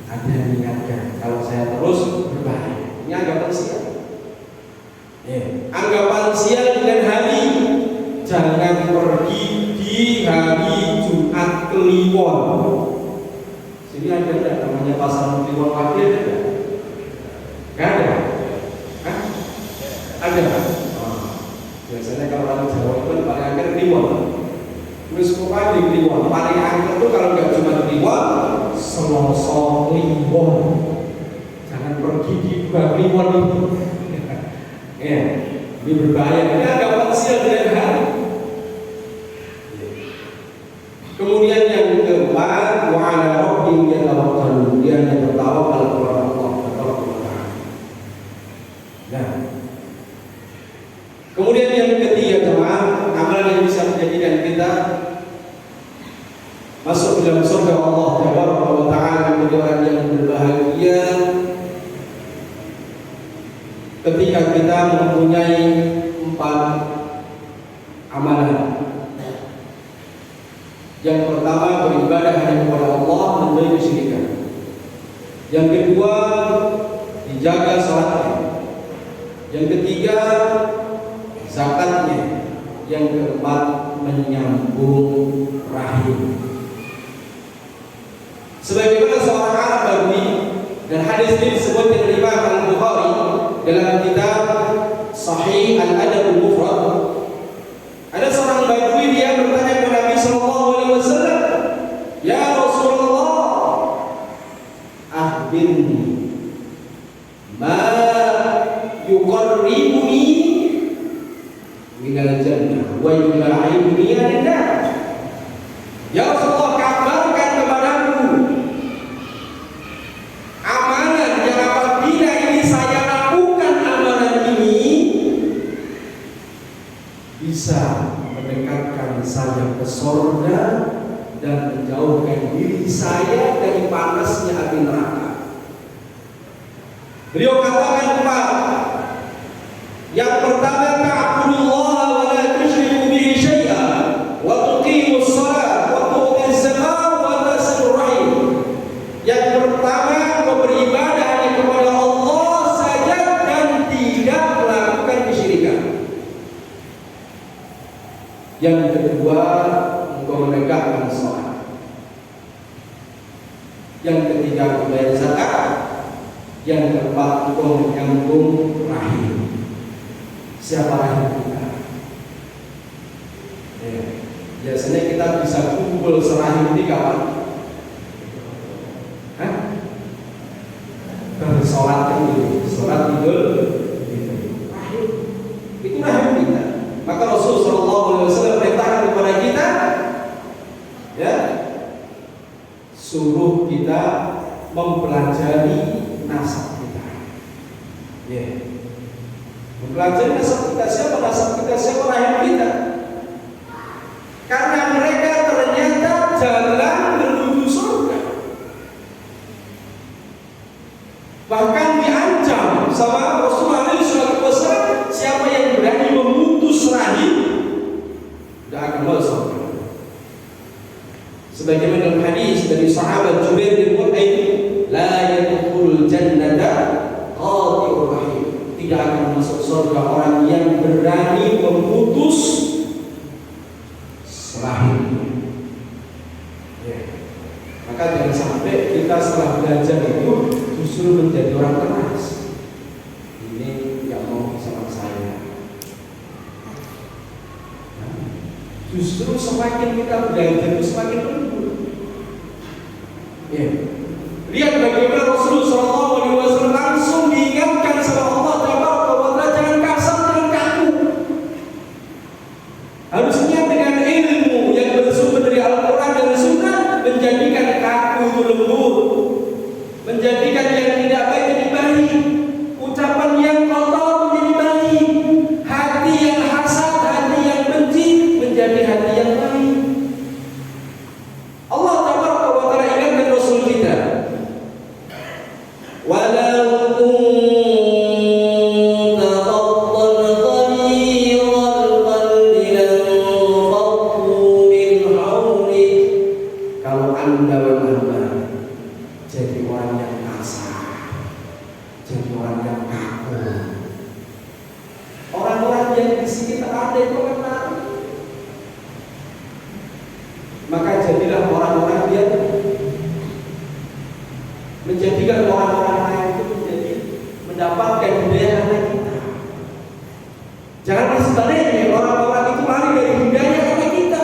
[SPEAKER 3] Ada niatnya, kalau saya terus berbahaya. Ini anggapan sial. Ya, anggapan sial dengan hari, jangan pergi di hari Jumat Kliwon. Sini ada enggak namanya pasar Kliwon Pagi ada enggak? Enggak ada. Hah? Ada. Oh. Biasanya kalau orang Jawa itu paling akhir Kliwon. Terus pokoknya di Kliwon paling akhir itu kalau enggak cuma Kliwon, Selasa Kliwon. Jangan pergi di Kliwon itu. Ya, ini berbahaya. Ini anggapan sial dengan hari. Kemudian yang keempat, wa ala rabbihim yatawakkalun, dia yang bertawakal kepada Allah Taala. Nah, kemudian yang ketiga jemaah, amal yang bisa menjadikan kita masuk dalam surga Allah Taala menjadi orang yang berbahagia ketika kita mempunyai 4 amalan. Yang pertama, beribadah hanya kepada Allah, menjauhi kesyirikan. Yang kedua, dijaga salatnya. Yang ketiga, zakatnya. Yang keempat, menyambung rahim. Sebagaimana seorang Arab Badui, dan hadis ini disebut oleh Imam Al-Bukhari dalam kitab Sahih Al-Adab Al-Mufrad. Ada seorang Badui, dia bertanya kepada Nabi sallallahu alaihi wasallam, "Ya Rasulullah, akhbirni ma yuqarribuni minal jannah wa yubaiduni minan nar." Ya Rasulullah, kabarkan kepadaku amalan yang apabila ini saya lakukan amalan ini bisa mendekatkan saya ke surga dan menjauhkan diri saya dari panasnya api neraka. Beliau katakan yang pertama, ta'budullah wa la tusyriku bihi syai'a wa tuqimus shalah wa tu'tiz zakah wa tasilur rahim. Yang pertama, beribadah hanya kepada Allah saja dan tidak melakukan kesyirikan. Yang kedua, engkau menegakkan sholat. Yang ketiga, membayar zakat. Yang keempat, engkau menyambung rahim. Siapa rahim kita? Ya. Biasanya kita bisa kumpul serahim di kapan? Hah? Bersolat dulu, sholat Idul Fitri. Rahim. Itu rahim kita. Maka Rasul sallallahu alaihi wasallam perintahkan kepada kita, ya, suruh kita mempelajari nasab kita. Ya. Mempelajari nasab kita, siapa nasab kita, siapa rahim kita. Karena mereka ternyata jalan menuju surga. Bahkan diancam sama Rasulullah SAW, siapa yang berani memutus rahim tidak akan masuk surga. Sebagaimana dalam hadis dari sahabat Jubair bin Mut'im, la yadkhulul jannata qati'ur rahim, tidak akan masuk surga orang yang berani memutus rahim. Ya. Maka jangan sampai kita setelah belajar itu justru menjadi orang keras. Ini yang mau sama saya. Justru semakin kita belajar itu semakin lembut. Ya. Lihat bagaimana Rasulullah SAW langsung diingatkan sama walau kunta faddan ghalidhal qalbi lanfaddu min hawlik. Kalau Anda benar-benar jadi orang yang kasar, jadi orang yang kaku, orang-orang yang di sekitar Anda itu akan lari. Maka jadilah orang-orang yang menjadikan orang-orang lain itu menjadi mendapatkan hidayah dari kita. Jangan sebaliknya orang-orang itu lari dari hidayah dari kita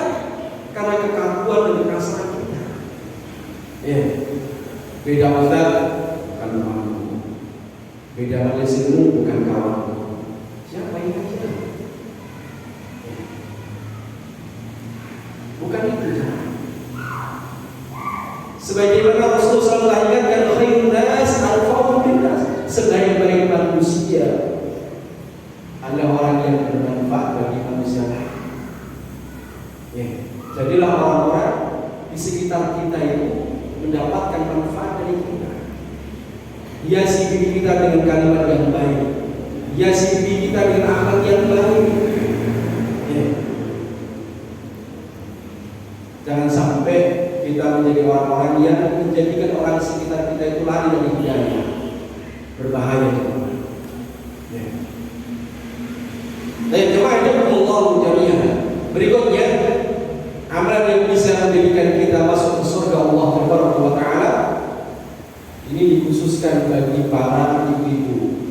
[SPEAKER 3] karena kekakuan dan kekasaran kita. Ya, beda ustaz bukan temanmu, beda majelismu bukan kawanmu. Siapa yang aja? Bukan itu. Sebagaimana Rasulullah SAW ingatkan khairun nas al-fadlu bin nas, sebaik-baik manusia adalah orang yang bermanfaat bagi manusia lain. Ya, jadilah orang-orang di sekitar kita itu mendapatkan manfaat dari kita. Hiasi diri kita dengan kalimat yang baik, hiasi diri kita dengan akhlak yang baik. Ya. Jangan sampai kita menjadi orang-orang yang menjadikan orang sekitar kita itu lari dari hidayah. Berbahaya teman-teman. Ya. Baik, jemaah Allah jami'an. Berikutnya, amalan yang bisa menjadikan kita masuk ke surga Allah Subhanahu wa taala ini dikhususkan bagi para ibu-ibu.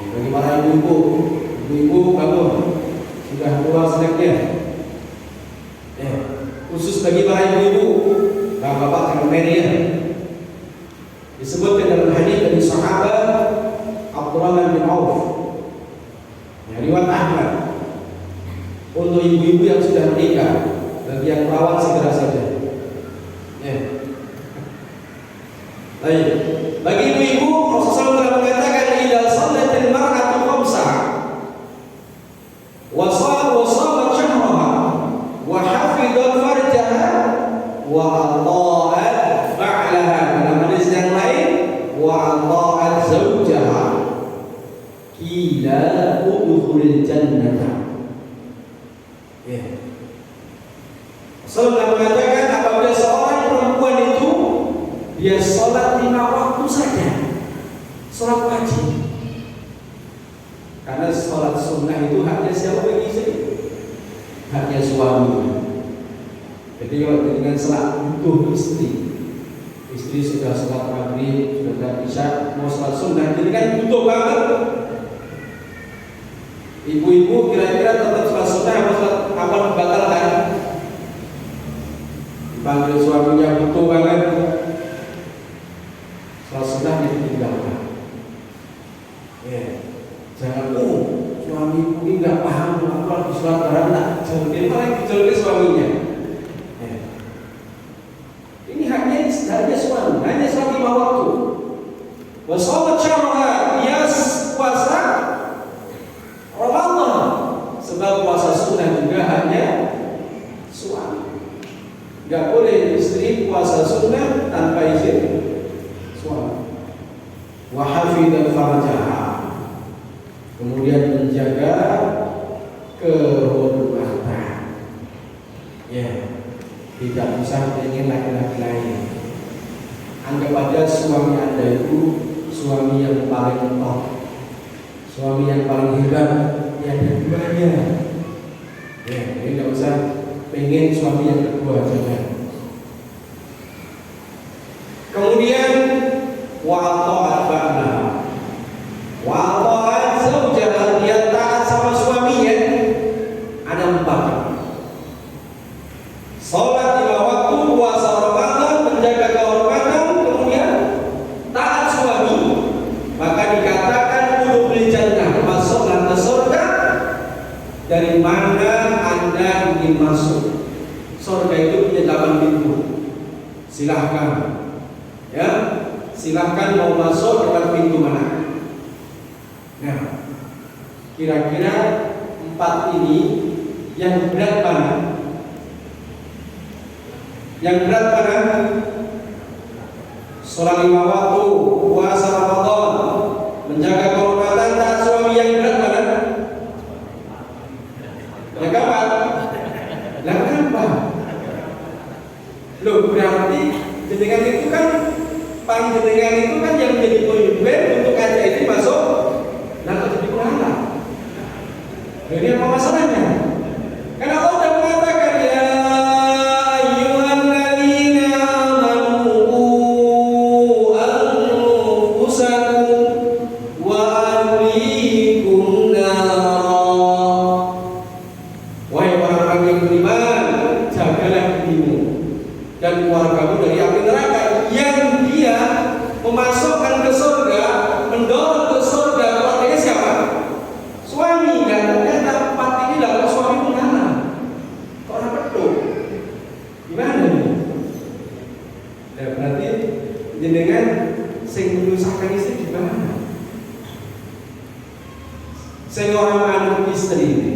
[SPEAKER 3] Ya, bagi para ibu-ibu bangun. Sudah keluar snacknya. Ya. Khusus bagi para ibu-ibu, bapak-bapak jangan meri ya. Disebutkan dalam hadis dari sahabat Abdurrahman bin Auf, ya, riwayat Ahmad, untuk ibu-ibu yang sudah menikah, bagi yang perawat segera saja. Ya. Baik, bagi ibu-ibu Rasulullah telah mengatakan idza shallatil mar'atu khamsaha wa shamat shahraha wa hafidhat farjaha wa ata'at ba'laha, dalam hadis yang lain wa ata'at zawjaha qila udkhulil jannata. Ya. Rasulullah mengatakan apabila seorang perempuan itu dia sholat 5 waktu saja, sholat wajib, karena sholat sunnah itu haknya siapa bagi istri? Haknya suami. Jadi kalau dengan sholat butuh istri sudah sholat maghrib, sudah isya, mau sholat sunnah, jadi kan butuh banget. Ibu-ibu kira-kira tetap sholat sunnah apa sholat apa membatalkan? Dipanggil suaminya butuh banget, sholat sunnah ditinggalkan. Ya, jangan suamiku ini nggak paham aku lagi sholat bareng tak jauhin, malah dijauhin suaminya. Ya. Ini haknya suami, hanya sholat 5 waktu. Wassalat syarha, dia puasa Ramadan, sebab puasa sunnah juga hanya suami. Gak boleh istri puasa sunnah tanpa izin suami. Wa hafidhat farjaha, kemudian menjaga kehormatan. Ya, tidak usah ingin laki-laki lain. Anggap aja suami Anda itu suami yang paling top, suami yang paling hebat, yang keduanya. Ya, jadi tidak usah pengen suami yang kedua saja. Kemudian wa'ata'at ba'na, wa'ata'at zawjaha, dia taat sama suaminya. Ada 4. Salat 5 waktu, puasa Ramadan, menjaga kehormatan, kemudian taat suami. Maka dikatakan udkhulil jannah, masuklah ke surga. Dari mana Anda ingin masuk? Surga itu punya 8 pintu. Silahkan, ya, silahkan mau masuk lewat pintu mana. Nah, kira-kira 4 ini yang berat mana? Yang berat mana? Sholat 5 waktu, Sing ora manut istri ini,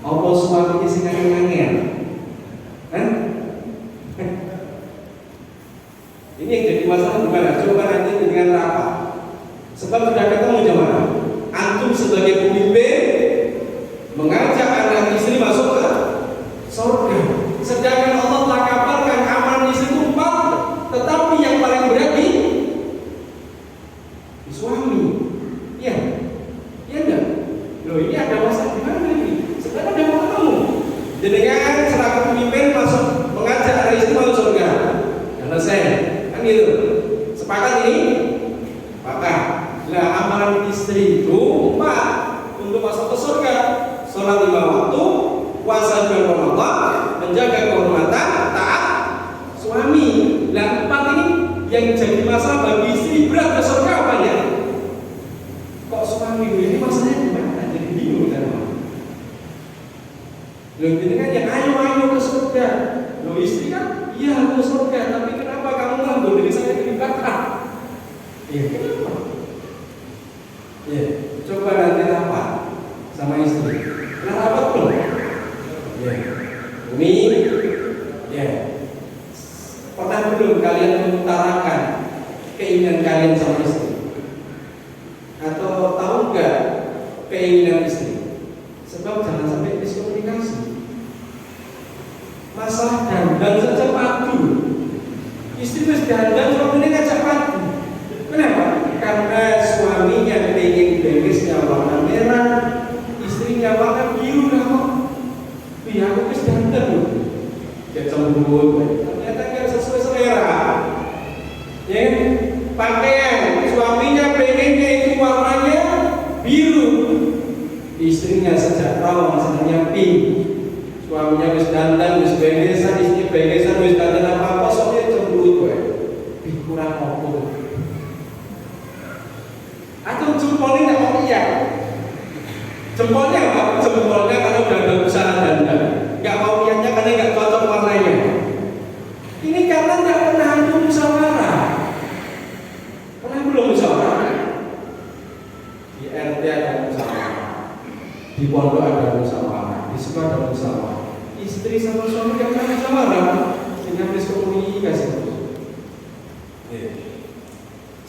[SPEAKER 3] apa suami sing angel-angel? Ini yang jadi masalah gimana? Coba nanti dengan rapat. Sebab sudah ketemu jemaah. Antum sebagai pemimpin mengajak anak istri masuk ke surga. Sedangkan Allah telah kabarkan amalan istri itu 4, tetapi yang paling berat di suami. Iya, iya enggak? Loh, ini ada masalah gimana ini? Sebenarnya udah mau ketemu. Jenengan selaku pemimpin masuk mengajak anak istri masuk surga. Selesai, kan gitu. Sepakat ini? Sepakat. Lah amalan istri itu 4 untuk masuk ke surga: sholat 5 waktu, puasa bulan Ramadan, menjaga kehormatan, taat suami. Lah 4 ini yang jadi masalah bagi istri, berat ke surga apa ya? Kok suami ini masalahnya gimana? Jadi bingung kan? Loh, ini kan yang ayo ke surga. Loh, istri kan iya ke surga, tapi kenapa kamu nganggur diri saya di belakang? Iya, kenapa? Ya, coba nanti rapat sama istri. Nah, rapat belum? Ya, ini, ya. Pernah belum kalian mengutarakan keinginan kalian sama istri? Atau tahu nggak keinginan istri? Sebab jangan sampai miskomunikasi. Masalah dandan saja padu. Istri harus dandan, suaminya ngajak padu. Kenapa? Karena suaminya pengen beresnya warna merah, istrinya warna biru kok. Biar aku harus dandan loh. Dia cemburu, ternyata nggak sesuai selera. Ya, pakaian suaminya pengennya itu warnanya biru, istrinya sejak awal senangnya pink. Suaminya harus dandan, harus beresan, istrinya beresan, harus dandan apa-apa, soalnya cemburu gue. Kurang apa? Atau jempolnya nggak mau iya? Jempolnya apa? Jempolnya karena udah ada usaha dandan, nggak mau ianya karena nggak cocok warnanya. Ini karena nggak pernah ada musyawarah. Pernah belum musyawarah? Di RT ada musyawarah, di pondok ada musyawarah, di sekolah ada musyawarah. Istri sama suami nggak pernah musyawarah, sehingga miskomunikasi terus.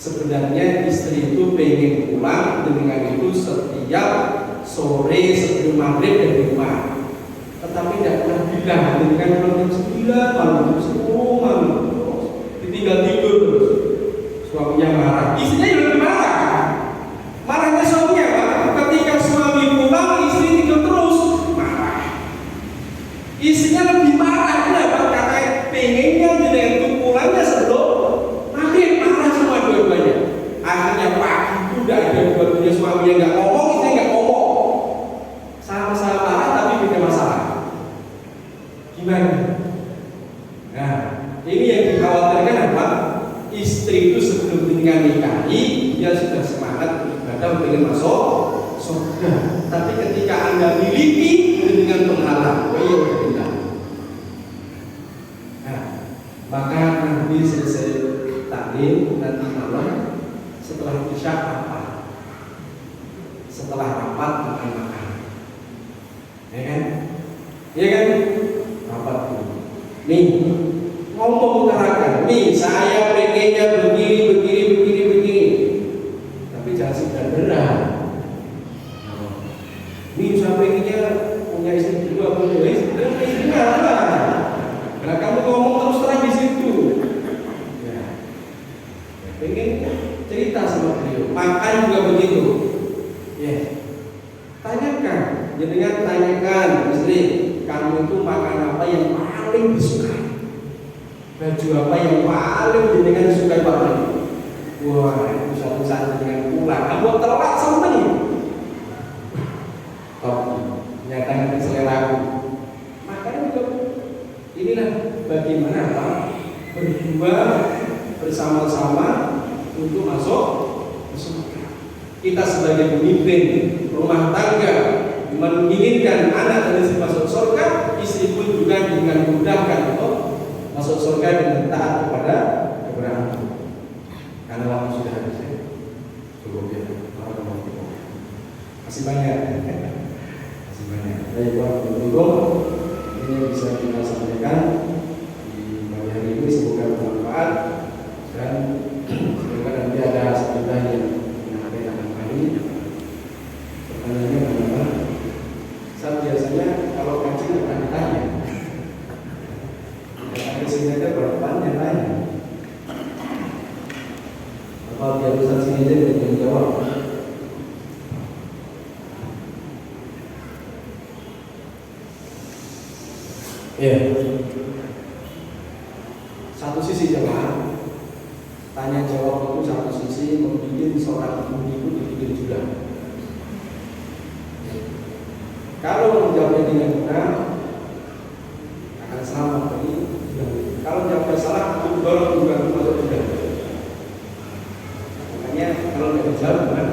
[SPEAKER 3] Sebenarnya istri itu pengen pulang dengan itu setiap sore sebelum maghrib dari rumah, tetapi tidak pernah bilang dengan jam 9 malam, jam 10 malam, ditinggal tidur terus. Suaminya marah, istrinya juga lebih marah. Marahnya suaminya Pak, ketika suami pulang istri tidur terus, marah. Istrinya lebih marah, kenapa? Karena pengennya dengan itu pulangnya sebelum maghrib, marah semua dua-duanya. Akhirnya pagi itu udah ada dua-duanya suami yang nggak ngomong, istrinya nggak ngomong. Sama-sama marah tapi beda masalah. Gimana? Nah, ini yang dikhawatirkan apa? Istri itu sebelum nikahi dia sudah semangat beribadah ingin masuk surga. Tapi ketika Anda miliki dengan penghalang, iya tidak. Nah, maka nanti selesai taklim nanti malam setelah isya apa? Setelah rapat makan. Ya kan? Ya kan? Rapat dulu. Nih, ngomong utarakan. Nih, saya pengennya begini. Tapi jangan sederhana. Nih, saya pengennya punya istri kedua, punya istri apa? Karena kamu ngomong terus terang di situ. Ya. Pengen cerita sama beliau. Makan juga begitu. Ya. Tanyakan, jangan tanyakan istri, kamu itu makan apa yang paling disukai? Baju apa yang paling jenengan disukai paling? Wah, itu satu saat dengan pulang. Kamu telat seneng. Tapi nyatakan selera aku. Makanya juga inilah bagaimana Pak berdua bersama-sama untuk masuk ke surga. Kita sebagai pemimpin rumah tangga menginginkan anak dan istri masuk surga, istri pun juga dengan mudahkan untuk masuk surga dengan taat kepada kebenaran. Karena waktu sudah habis, cukup ya. Masih banyak. Masih banyak. Baik, Ibu, ini bisa kita sampaikan di pagi hari ini, semoga bermanfaat dan semoga nanti ada sepeda yang menyampaikan kembali. Pertanyaannya bagaimana? Saya biasanya kalau kancing akan ditanya. Ada sini aja bertanya tanya. Apa biar Ustaz sini aja yang jawab? Ya. Satu sisi jemaah, tanya jawab itu satu sisi membuat seorang ibu itu dibikin juga. Kalau menjawabnya dengan benar akan selamat dari. Kalau jawabnya salah, itu dorong juga masuk juga. Makanya kalau nggak dijawab benar.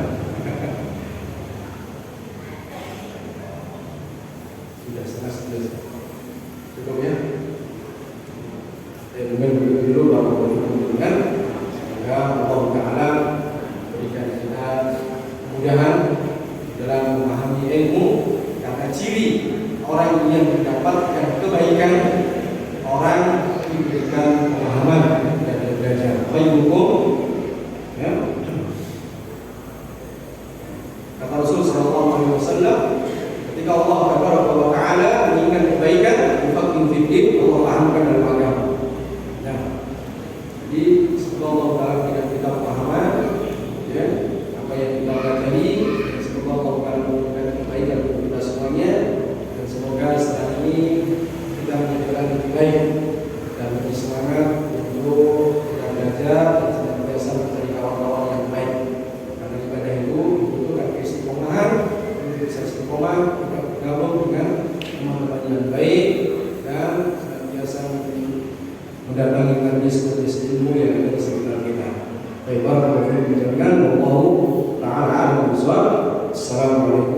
[SPEAKER 3] Sudah setengah. Cukup ya. Dengan begitu dulu baru berhubungan. Semoga Allah Taala berikan kita kemudahan dalam memahami ilmu. Karena ciri orang yang mendapatkan kebaikan, orang diberikan pemahaman dan belajar. Khairukum, ya. Kata Rasul Sallallahu Alaihi Wasallam, ketika Allah Taala menginginkan kebaikan, yufaqihu fid din, Allah pahamkan dalam agama. Nah, jadi semoga Allah Taala berikan kita pemahaman, ya, apa yang kita pelajari. Semoga Allah Taala memberikan kebaikan untuk kita semuanya, dan semoga setelah ini kita menjadi lebih baik dan lebih semangat untuk belajar dan senantiasa mencari kawan-kawan yang baik. Karena ibadah itu membutuhkan keistiqomahan. Untuk bisa istiqomah, kita bergabung dengan teman-teman yang baik dan senantiasa mendatangi majlis-majlis ilmu yang ada di sekitar kita. Baik, barakallahu fiikum jami'an. Wallahu ta'ala a'lam bishawab. Assalamualaikum.